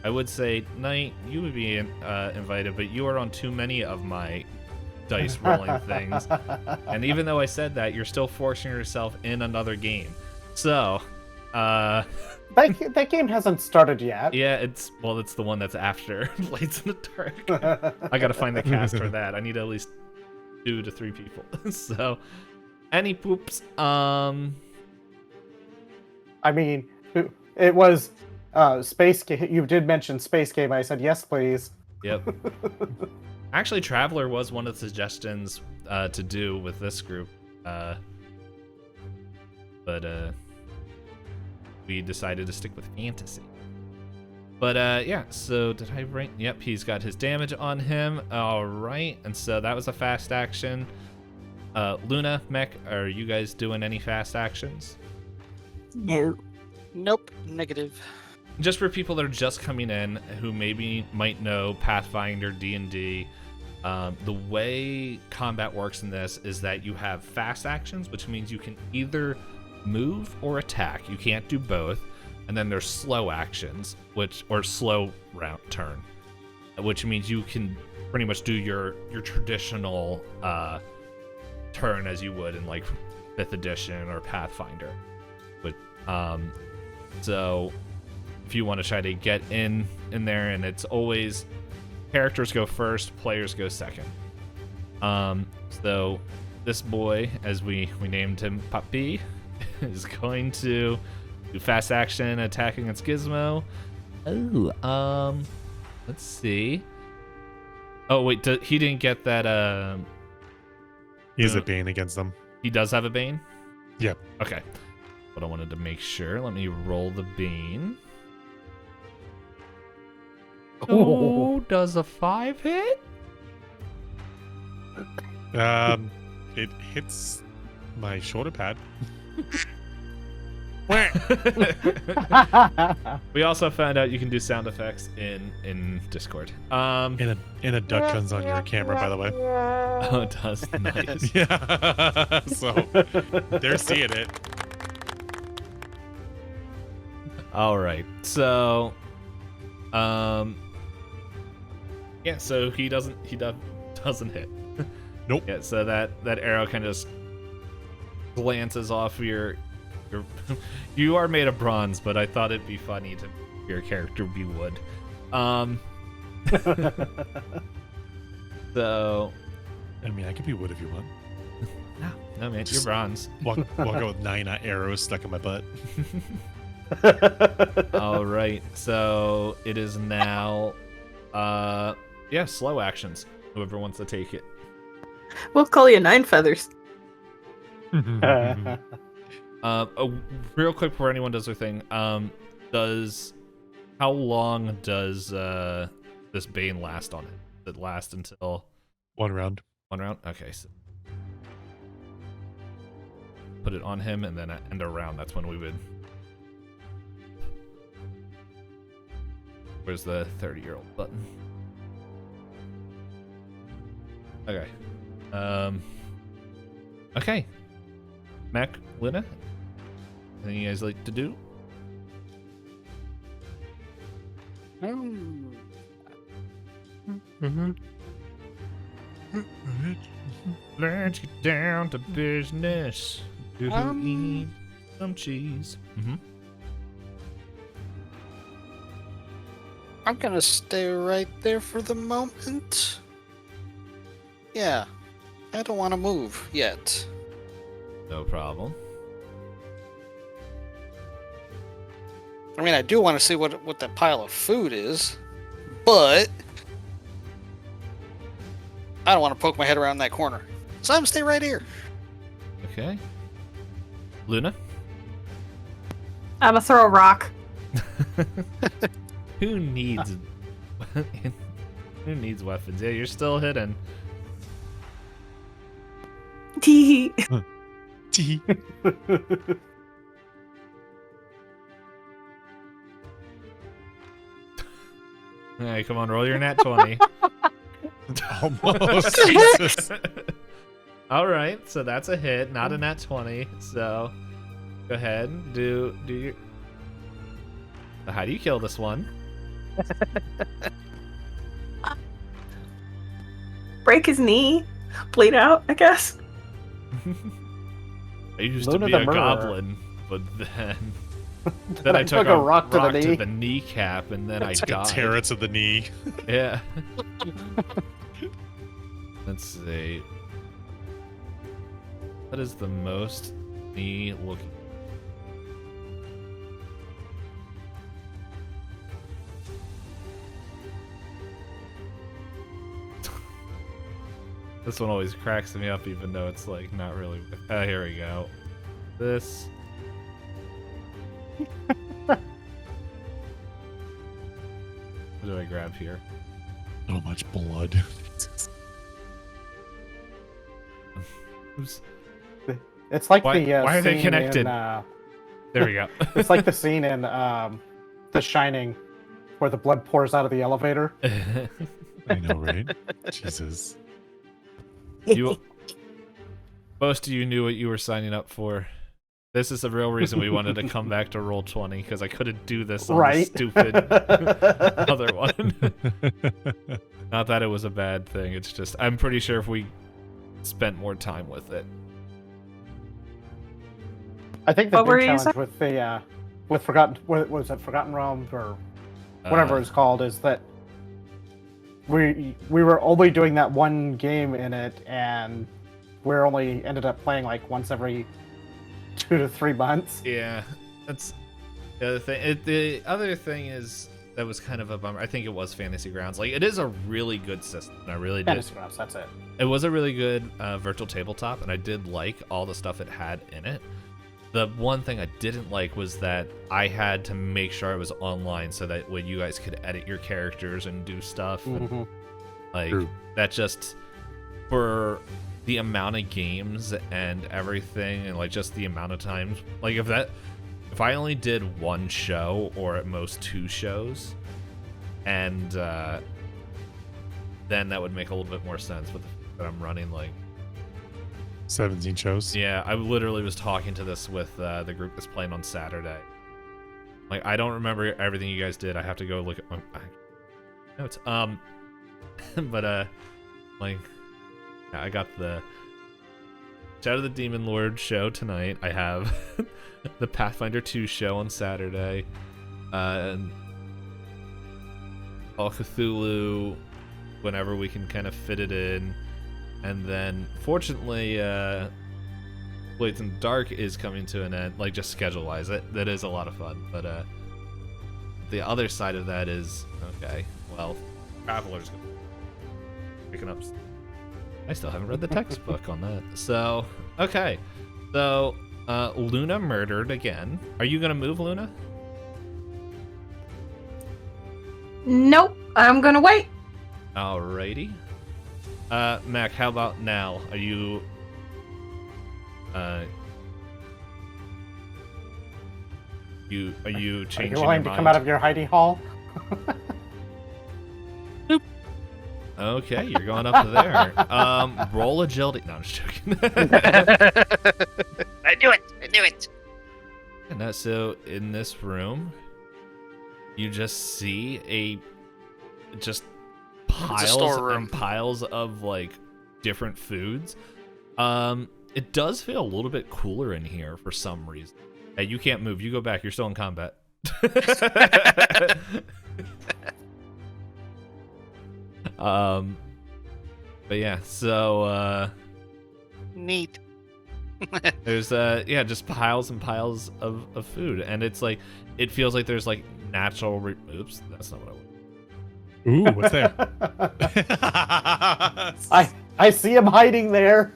would say, Knight, you would be invited, but you are on too many of my dice rolling things. And even though I said that, you're still forcing yourself in another game. So, that game hasn't started yet. yeah, it's the one that's after Blades in the Dark. I gotta find the cast for that. I need at least 2 to 3 people. So, any poops, I mean, it was Space Game. You did mention Space Game. I said yes, please. Yep. Actually, Traveler was one of the suggestions to do with this group, but we decided to stick with fantasy. But yeah, so did I rank? Yep, he's got his damage on him. All right, and so that was a fast action. Luna, Mech, are you guys doing any fast actions? No. Nope. Negative. Just for people that are just coming in who maybe might know Pathfinder, D&D, the way combat works in this is that you have fast actions, which means you can either move or attack. You can't do both. And then there's slow actions, or slow round turn, which means you can pretty much do your traditional turn as you would in like 5th edition or Pathfinder. But so if you want to try to get in there, and it's always characters go first, players go second. So this boy, as we named him Puppy, is going to do fast action attack against Gizmo. Oh, let's see. Oh wait, he didn't get that. He has a Bane against them. He does have a Bane? Yep. Okay. But I wanted to make sure. Let me roll the Bane. Oh, does a 5 hit? It hits my shoulder pad. We also found out you can do sound effects in Discord. And a duck comes on your camera, by the way. Oh, it does. Nice. Yeah. So they're seeing it. All right. So, yeah. So he doesn't hit. Nope. Yeah. So that arrow kind of just glances off your. You are made of bronze, but I thought it'd be funny to your character be wood. So, I mean, I could be wood if you want. no, man, Just you're bronze. Walk out with 9 arrows stuck in my butt. All right, so it is now, yeah, slow actions. Whoever wants to take it. We'll call you Nine Feathers. Real quick before anyone does their thing, how long does this Bane last on it? Does it last until 1 round? 1 round? Okay, so put it on him and then end a round. That's when we would. Where's the 30-year-old button? Okay. Okay. Mac, Luna, anything you guys like to do? Let's get down to business. Eat some cheese. I'm gonna stay right there for the moment. Yeah, I don't want to move yet. No problem. I mean, I do want to see what that pile of food is, but I don't want to poke my head around that corner. So I'm gonna stay right here. Okay. Luna? I'm gonna throw a rock. Who needs weapons? Yeah, you're still hidden. Tee. Tee. Hey, come on, roll your nat 20. Almost. Jesus. All right, so that's a hit, not a nat 20. So go ahead, do your. So how do you kill this one? Break his knee. Bleed out, I guess. I used Luna to be the a murderer. goblin, but then I took a a rock to the knee. the kneecap, and then I Took a died. tear to the knee. Yeah. Let's see. What is the most knee looking? This one always cracks me up, even though it's like not really. Here we go. This. What do I grab here? So much blood. Oops. It's like Why- the why are they scene connected? in, There we go. it's like the scene in The Shining where the blood pours out of the elevator. I know, right? Jesus. You, most of you knew what you were signing up for. This is the real reason we wanted to come back to Roll20, because I couldn't do this on the Right. stupid other one. Not that it was a bad thing, it's just, I'm pretty sure if we spent more time with it. I think the What were big you challenge with the with Forgotten, what was it, Forgotten Realms or whatever it's called, is that we were only doing that one game in it, and we're only ended up playing like once every 2 to 3 months. Yeah, that's the other thing. The other thing is, that was kind of a bummer. I think it was Fantasy Grounds. Like, it is a really good system. I really did. Fantasy Grounds, that's it. It was a really good virtual tabletop, and I did like all the stuff it had in it. The one thing I didn't like was that I had to make sure it was online so that way you guys could edit your characters and do stuff. And, Mhm. like, True. that just, for the amount of games and everything, and like just the amount of times, like if I only did one show or at most 2 shows, and then that would make a little bit more sense. But that I'm running like 17 shows. Yeah, I literally was talking to this with the group that's playing on Saturday. Like, I don't remember everything you guys did. I have to go look at my notes. But like, I got the Shadow of the Demon Lord show tonight. I have the Pathfinder 2 show on Saturday. And Call of Cthulhu, whenever we can kind of fit it in. And then, fortunately, Blades in the Dark is coming to an end. Like, just schedule-wise, that is a lot of fun. But the other side of that is, okay, well, Traveler's picking up. I still haven't read the textbook on that. So, okay. So, Luna murdered again. Are you gonna move, Luna? Nope. I'm gonna wait. Alrighty. Mac, how about now? Are you changing Are you your willing mind? to come out of your hidey hole? Okay, you're going up there. Roll agility. No, I'm just joking. I knew it. And so in this room, you just see just piles storeroom. and piles of like different foods. It does feel a little bit cooler in here for some reason. Hey, you can't move. You go back. You're still in combat. But yeah, so Neat. there's just piles and piles of food, and it's like it feels like there's like natural. Oops, that's not what I want. Ooh, what's there? I see him hiding there.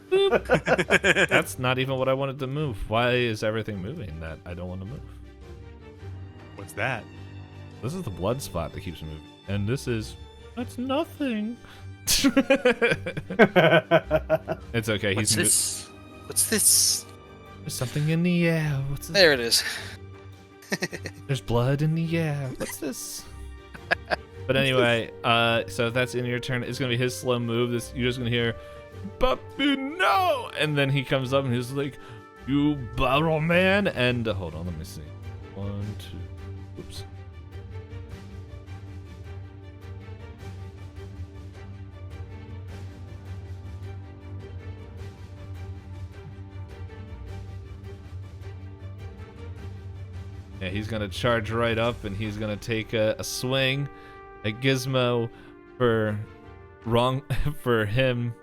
That's not even what I wanted to move. Why is everything moving that I don't want to move? What's that? This is the blood spot that keeps moving, and that's nothing. It's okay. What's this? What's this? There's something in the air. What's this? There it is. There's blood in the air. What's this? But anyway, so that's in your turn. It's gonna be his slow move. You're just gonna hear, "Puppy, no!" And then he comes up and he's like, "You barrel man!" And hold on, let me see. 1, 2. Oops. Yeah, he's gonna charge right up and he's gonna take a swing at Gizmo for him.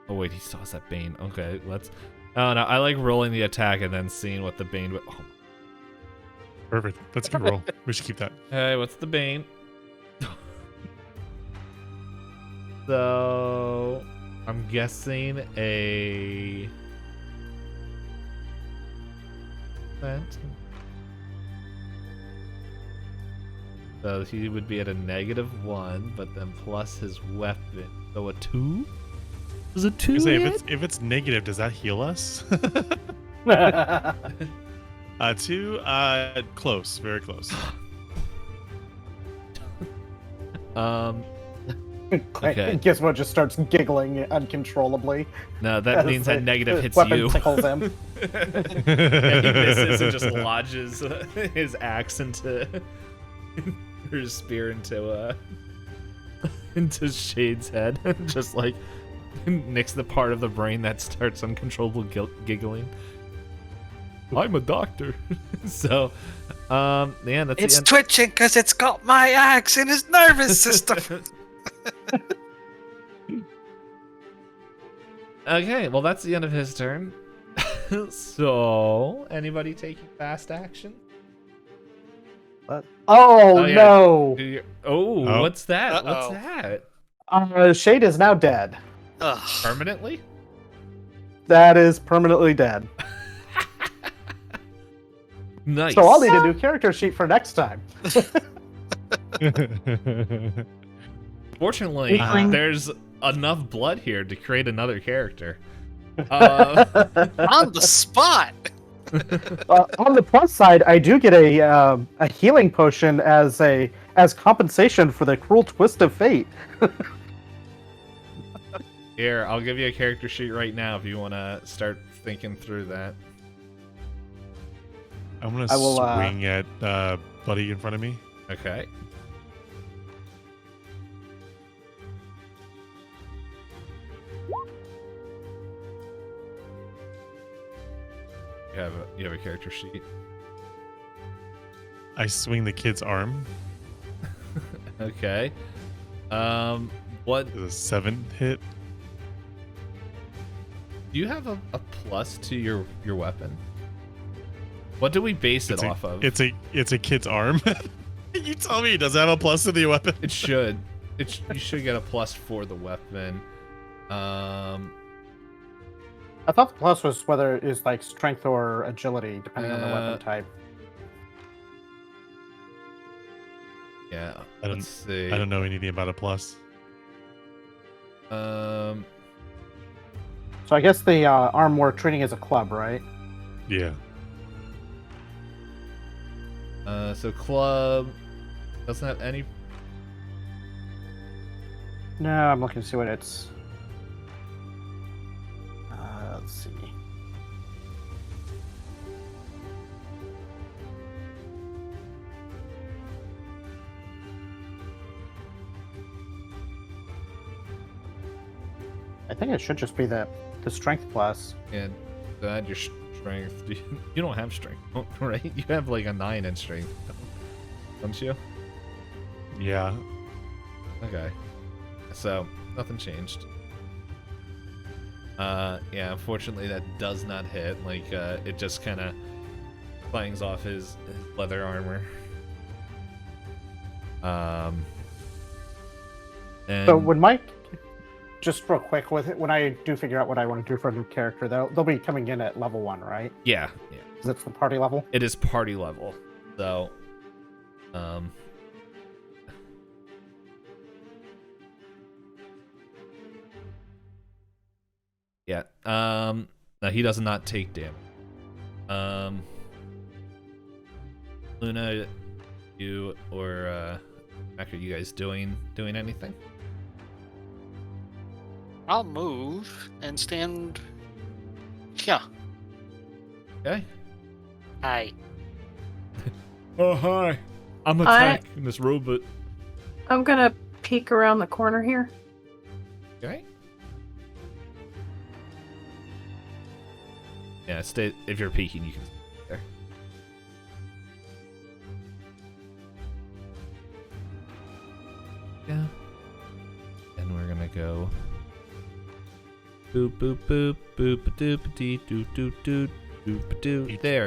Oh wait, he still has that Bane. Okay, oh no, I like rolling the attack and then seeing what the Bane would. Oh. Perfect. That's a good roll. We should keep that. Hey, what's the Bane? So I'm guessing a that. So he would be at a -1, but then plus his weapon. So a 2? Is it 2? Say, if it's negative, does that heal us? 2, close, very close. Okay. Gizmo just starts giggling uncontrollably. No, that means that negative hits weapon you. tickles him. Yeah, he misses and just lodges his axe into or his spear into Shade's head, just like nicks the part of the brain that starts uncontrollable giggling. I'm a doctor. So, yeah, that's It's the end. twitching because it's got my axe in his nervous system. Okay, well, that's the end of his turn. So, anybody taking fast action? Oh, yeah. no! Oh, what's that? Uh-oh. What's that? Shade is now dead. Ugh. Permanently? That is permanently dead. Nice. So I'll need a new character sheet for next time. Fortunately, Weakling. there's enough blood here to create another character. On the spot. On the plus side, I do get a healing potion as compensation for the cruel twist of fate. Here, I'll give you a character sheet right now if you want to start thinking through that. I'm gonna I will, swing at Buddy in front of me. Okay. You have a character sheet. I swing the kid's arm. Okay. What Does a 7 hit? do you have a plus to your weapon? What do we base it off of? It's a kid's arm. You tell me, does it have a plus to the weapon? It should. You should get a plus for the weapon. I thought the plus was whether it is like strength or agility, depending on the weapon type. Yeah. I don't- Let's see. I don't know anything about a plus. Um. So I guess the arm we're treating as a club, right? Yeah. So club doesn't have any. No, I'm looking to see what it's. Let's see. I think it should just be the strength plus. And add your strength. You don't have strength, right? You have like a 9 in strength, don't you? Yeah. Okay. So nothing changed. Yeah, unfortunately that does not hit. Like, it just kind of clangs off his leather armor. And So when Mike, just real quick, with it, when I do figure out what I want to do for a new character, they'll be coming in at level 1, right? yeah, Is it the party level? it is party level. So, yeah. No, he does not take damage. Luna, you or Mac, are you guys doing anything? I'll move and stand. Yeah. Okay. Hi. Oh hi. I'm I- attacking this robot. I'm gonna peek around the corner here. Okay. Yeah, stay. If you're peeking, you can stay there. Yeah. And we're gonna go. Boop boop boop boop a doop a dee doo doo doo doop a doo. There.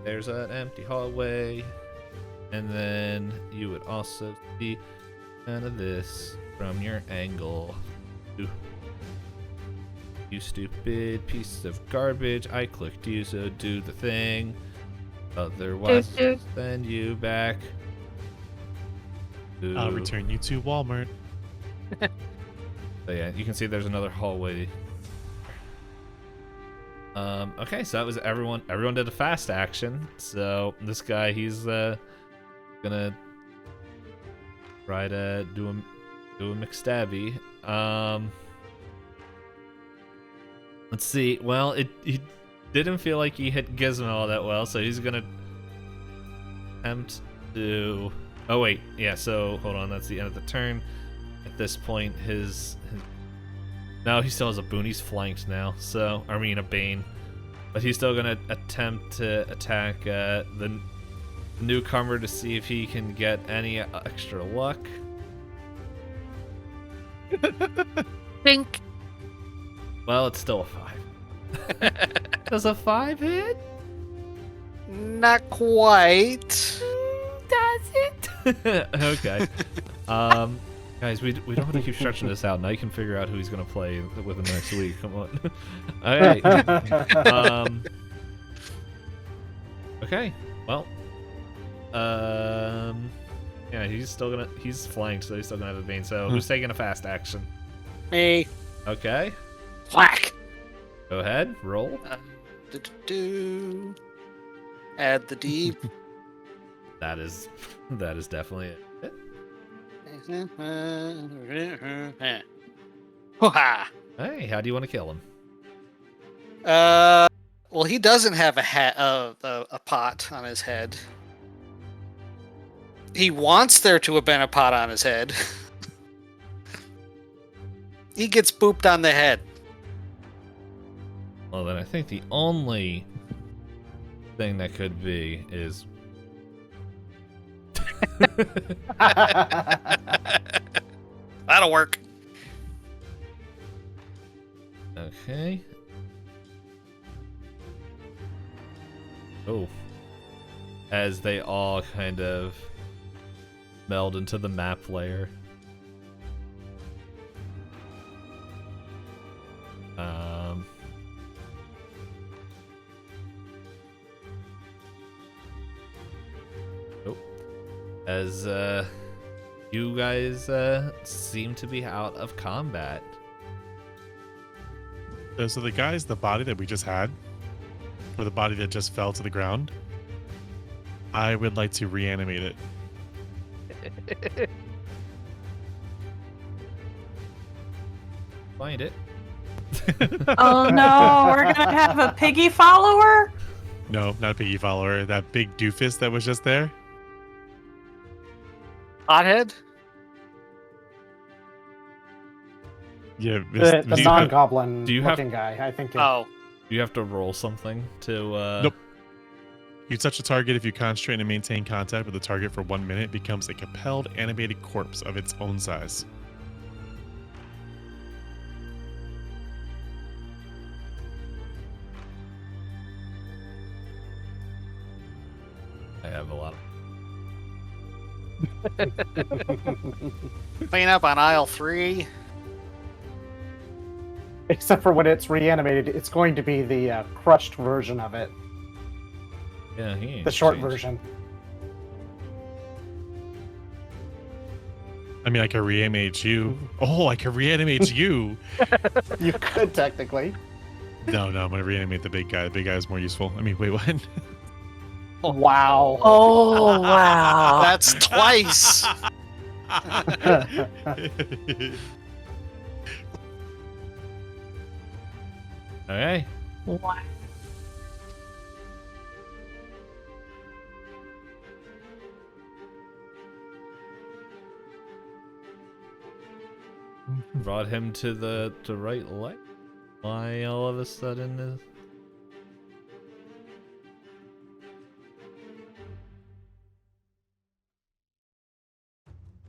There's an empty hallway, and then you would also see kind of this from your angle. Ooh. You stupid piece of garbage. I clicked you, so do the thing. Otherwise, Doot, doot. send you back. I'll Ooh. return you to Walmart. So yeah, you can see there's another hallway. Okay, so that was everyone. Everyone did a fast action. So this guy, he's gonna try to do a McStabby. Let's see. Well, he didn't feel like he hit Gizmo all that well, so he's gonna attempt to. Oh wait, yeah. So hold on, that's the end of the turn. At this point, his no, he still has a boon. He's flanked now, so I mean a bane, but he's still gonna attempt to attack the newcomer to see if he can get any extra luck. Think. Well, it's still a 5. Does a 5 hit? Not quite. Does it? Okay. Guys, we don't have to keep stretching this out. Now you can figure out who he's gonna play with him next week. Come on. All right. Okay. Well. Yeah, he's flanked, so he's still gonna have a bane. So who's taking a fast action? Me. Okay. Whack. Go ahead. Roll. Do. Add the deep. That is definitely it. Ha! Hey, how do you want to kill him? Well, he doesn't have a pot on his head. He wants there to have been a pot on his head. He gets booped on the head. Well, then I think the only thing that could be is That'll work. okay. Oh. As they all kind of meld into the map layer. As you guys seem to be out of combat. So the guy's the body that we just had, or the body that just fell to the ground. I would like to reanimate it. Find it. Oh no, we're gonna have a piggy follower? No, not a piggy follower. That big doofus that was just there. Hothead? Yeah, The do you non-goblin do you have- looking guy. I think. Oh. Do you have to roll something to? Nope. You touch a target if you concentrate and maintain contact with the target for 1 minute. It becomes a compelled animated corpse of its own size. I have a lot. Clean up on aisle 3. Except for when it's reanimated, it's going to be the crushed version of it, Yeah, he ain't the short changed. version. I mean, I can reanimate you. Oh, I can reanimate you. You could technically. No, I'm gonna reanimate the big guy. The big guy is more useful. I mean, wait, what? Wow. Oh wow. That's twice. Okay. What? Brought him to the right light. Why all of a sudden is...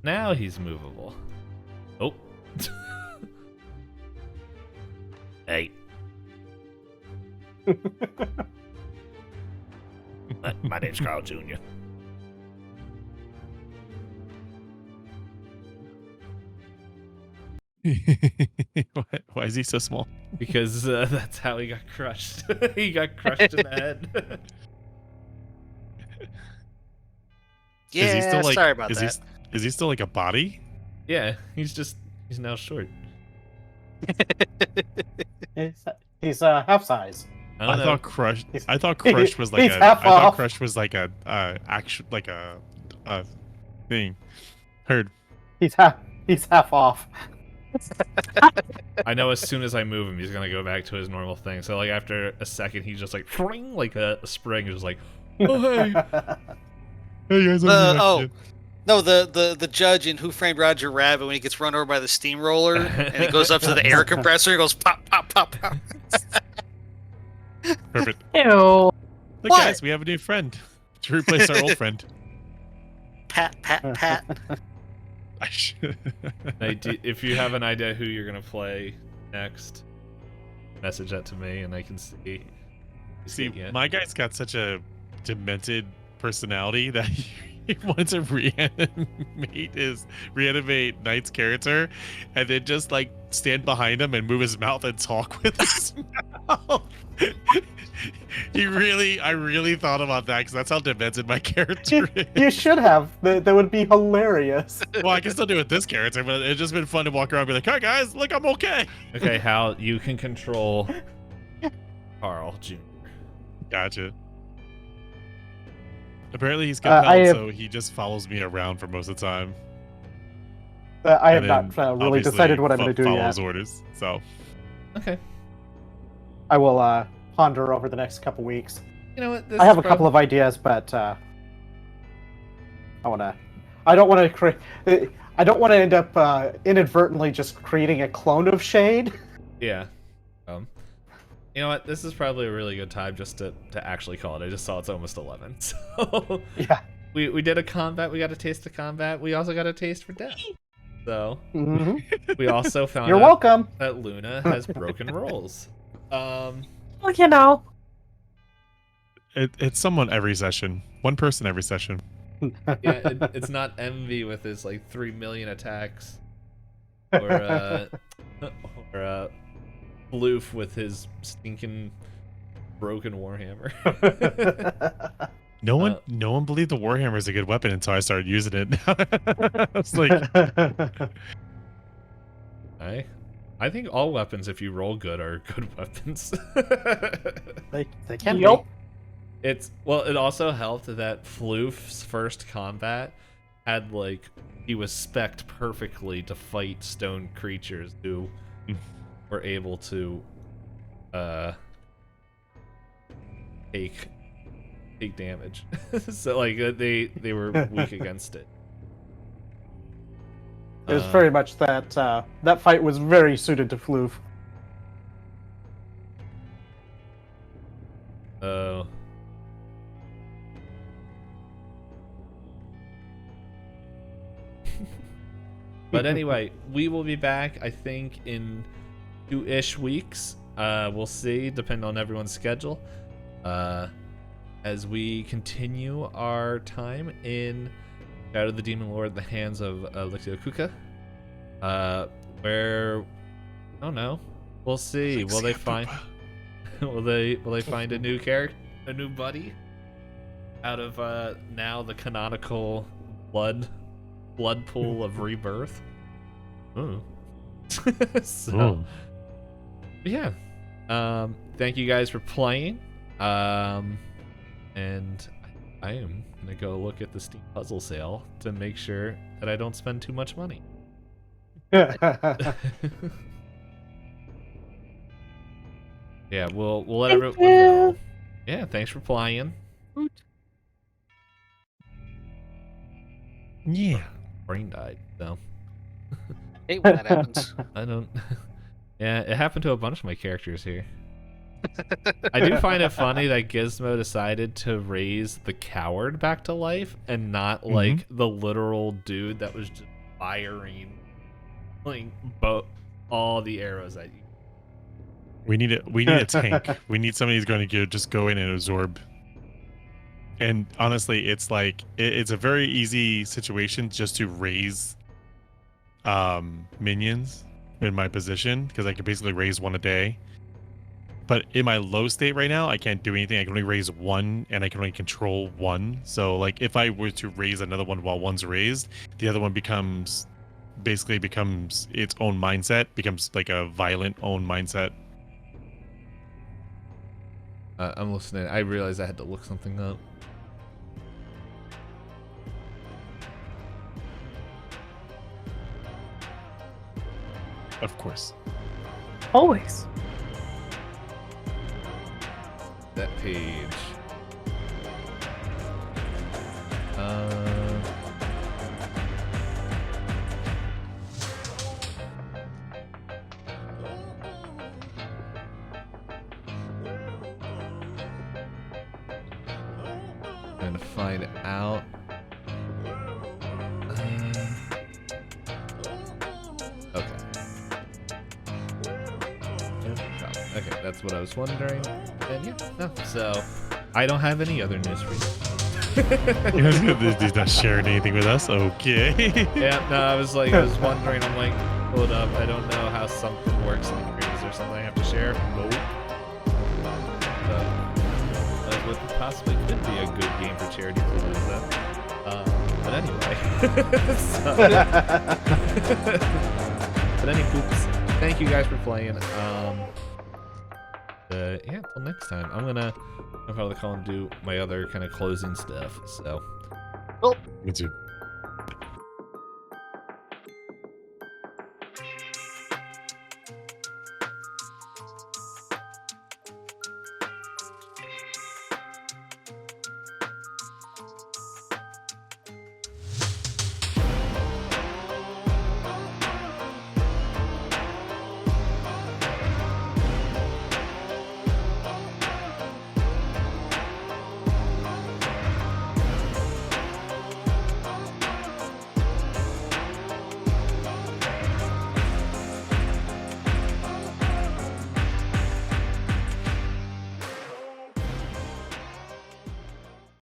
Now he's movable. Oh. Hey. My name's Carl Jr. Why is he so small? Because that's how he got crushed. He got crushed in the head. Yeah, Is he still like? sorry about is that. Is he still like a body? Yeah, he's now short. He's half size. I don't know. thought Crush. He's- I thought Crush was like he's a. half I thought off. Crush was like a action like a thing. Heard. He's half off. I know as soon as I move him, he's gonna go back to his normal thing. So like after a second, he's just like fling, like a spring, just like, oh hey. Hey guys, No, the judge in Who Framed Roger Rabbit when he gets run over by the steamroller and he goes up to the air compressor and goes pop pop pop pop. Perfect. Ew. Look, What? guys, we have a new friend to replace our old friend. Pat pat pat. Hey, if you have an idea who you're gonna play next, message that to me and I can see. See, yeah. my guy's got such a demented personality that he wants to reanimate Knight's character, and then just like stand behind him and move his mouth and talk with his mouth. I really thought about that because that's how demented my character is. You should have. That would be hilarious. Well, I can still do it with this character, but it's just been fun to walk around and be like, "Hi guys, look, I'm okay." Okay, Hal, you can control Carl Jr. Gotcha. Apparently he's compelled, so he just follows me around for most of the time. I have And not then really obviously decided what I'm going to do follow yet. his orders. So Okay. I will ponder over the next couple weeks. You know what? I have a couple of ideas, but I don't want to end up inadvertently just creating a clone of Shade. Yeah. You know what? This is probably a really good time just to actually call it. I just saw it's almost 11. So Yeah. we did a combat. We got a taste of combat. We also got a taste for death. So Mhm. we also found You're out welcome. that Luna has broken rolls. Well, you know. it's someone every session, one person every session. Yeah, it's not Envy with his like 3 million attacks, or Floof with his stinking broken warhammer. No one believed the Warhammer is a good weapon until I started using it. I was like, I think all weapons, if you roll good, are good weapons. they can Yup. be. It also helped that Floof's first combat he was spec'd perfectly to fight stone creatures who were able to take damage. So like they were weak against it. It was very much that that fight was very suited to Floof. Oh. But anyway, we will be back, I think, in 2-ish weeks. We'll see, depending on everyone's schedule. As we continue our time in Shadow of the Demon Lord, the hands of Lixokuka. Where, I don't know. We'll see. Will they find? will they find a new character, a new buddy, out of now the canonical blood pool of rebirth? Ooh. So, yeah. Thank you guys for playing. And I am gonna go look at the Steam puzzle sale to make sure that I don't spend too much money. Yeah, we'll let everyone know. Yeah, thanks for playing. Yeah. Brain died, so Hate when that happens. I don't. Yeah, it happened to a bunch of my characters here. I do find it funny that Gizmo decided to raise the coward back to life and not like the literal dude that was just firing like all the arrows at you. We need a tank. We need somebody who's going to just go in and absorb. And honestly, it's like it's a very easy situation just to raise minions in my position because I can basically raise one a day. But in my low state right now, I can't do anything. I can only raise one, and I can only control one. So, like, if I were to raise another one while one's raised, the other one becomes its own mindset, becomes like a violent own mindset. I'm listening. I realized I had to look something up. Of course. Always. That page. Trying to find out. Okay. Okay, that's what I was wondering. And yeah, no, so I don't have any other news for you. He's not sharing anything with us. Okay. Yeah, no, I was wondering. I'm like, hold up, I don't know how something works in the game. Is there something I have to share? Nope. That what possibly could be a good game for charity to lose that. But anyway. But any poops. Thank you guys for playing. Yeah, till next time. I'm gonna probably call and do my other kind of closing stuff. So. Well, Me too.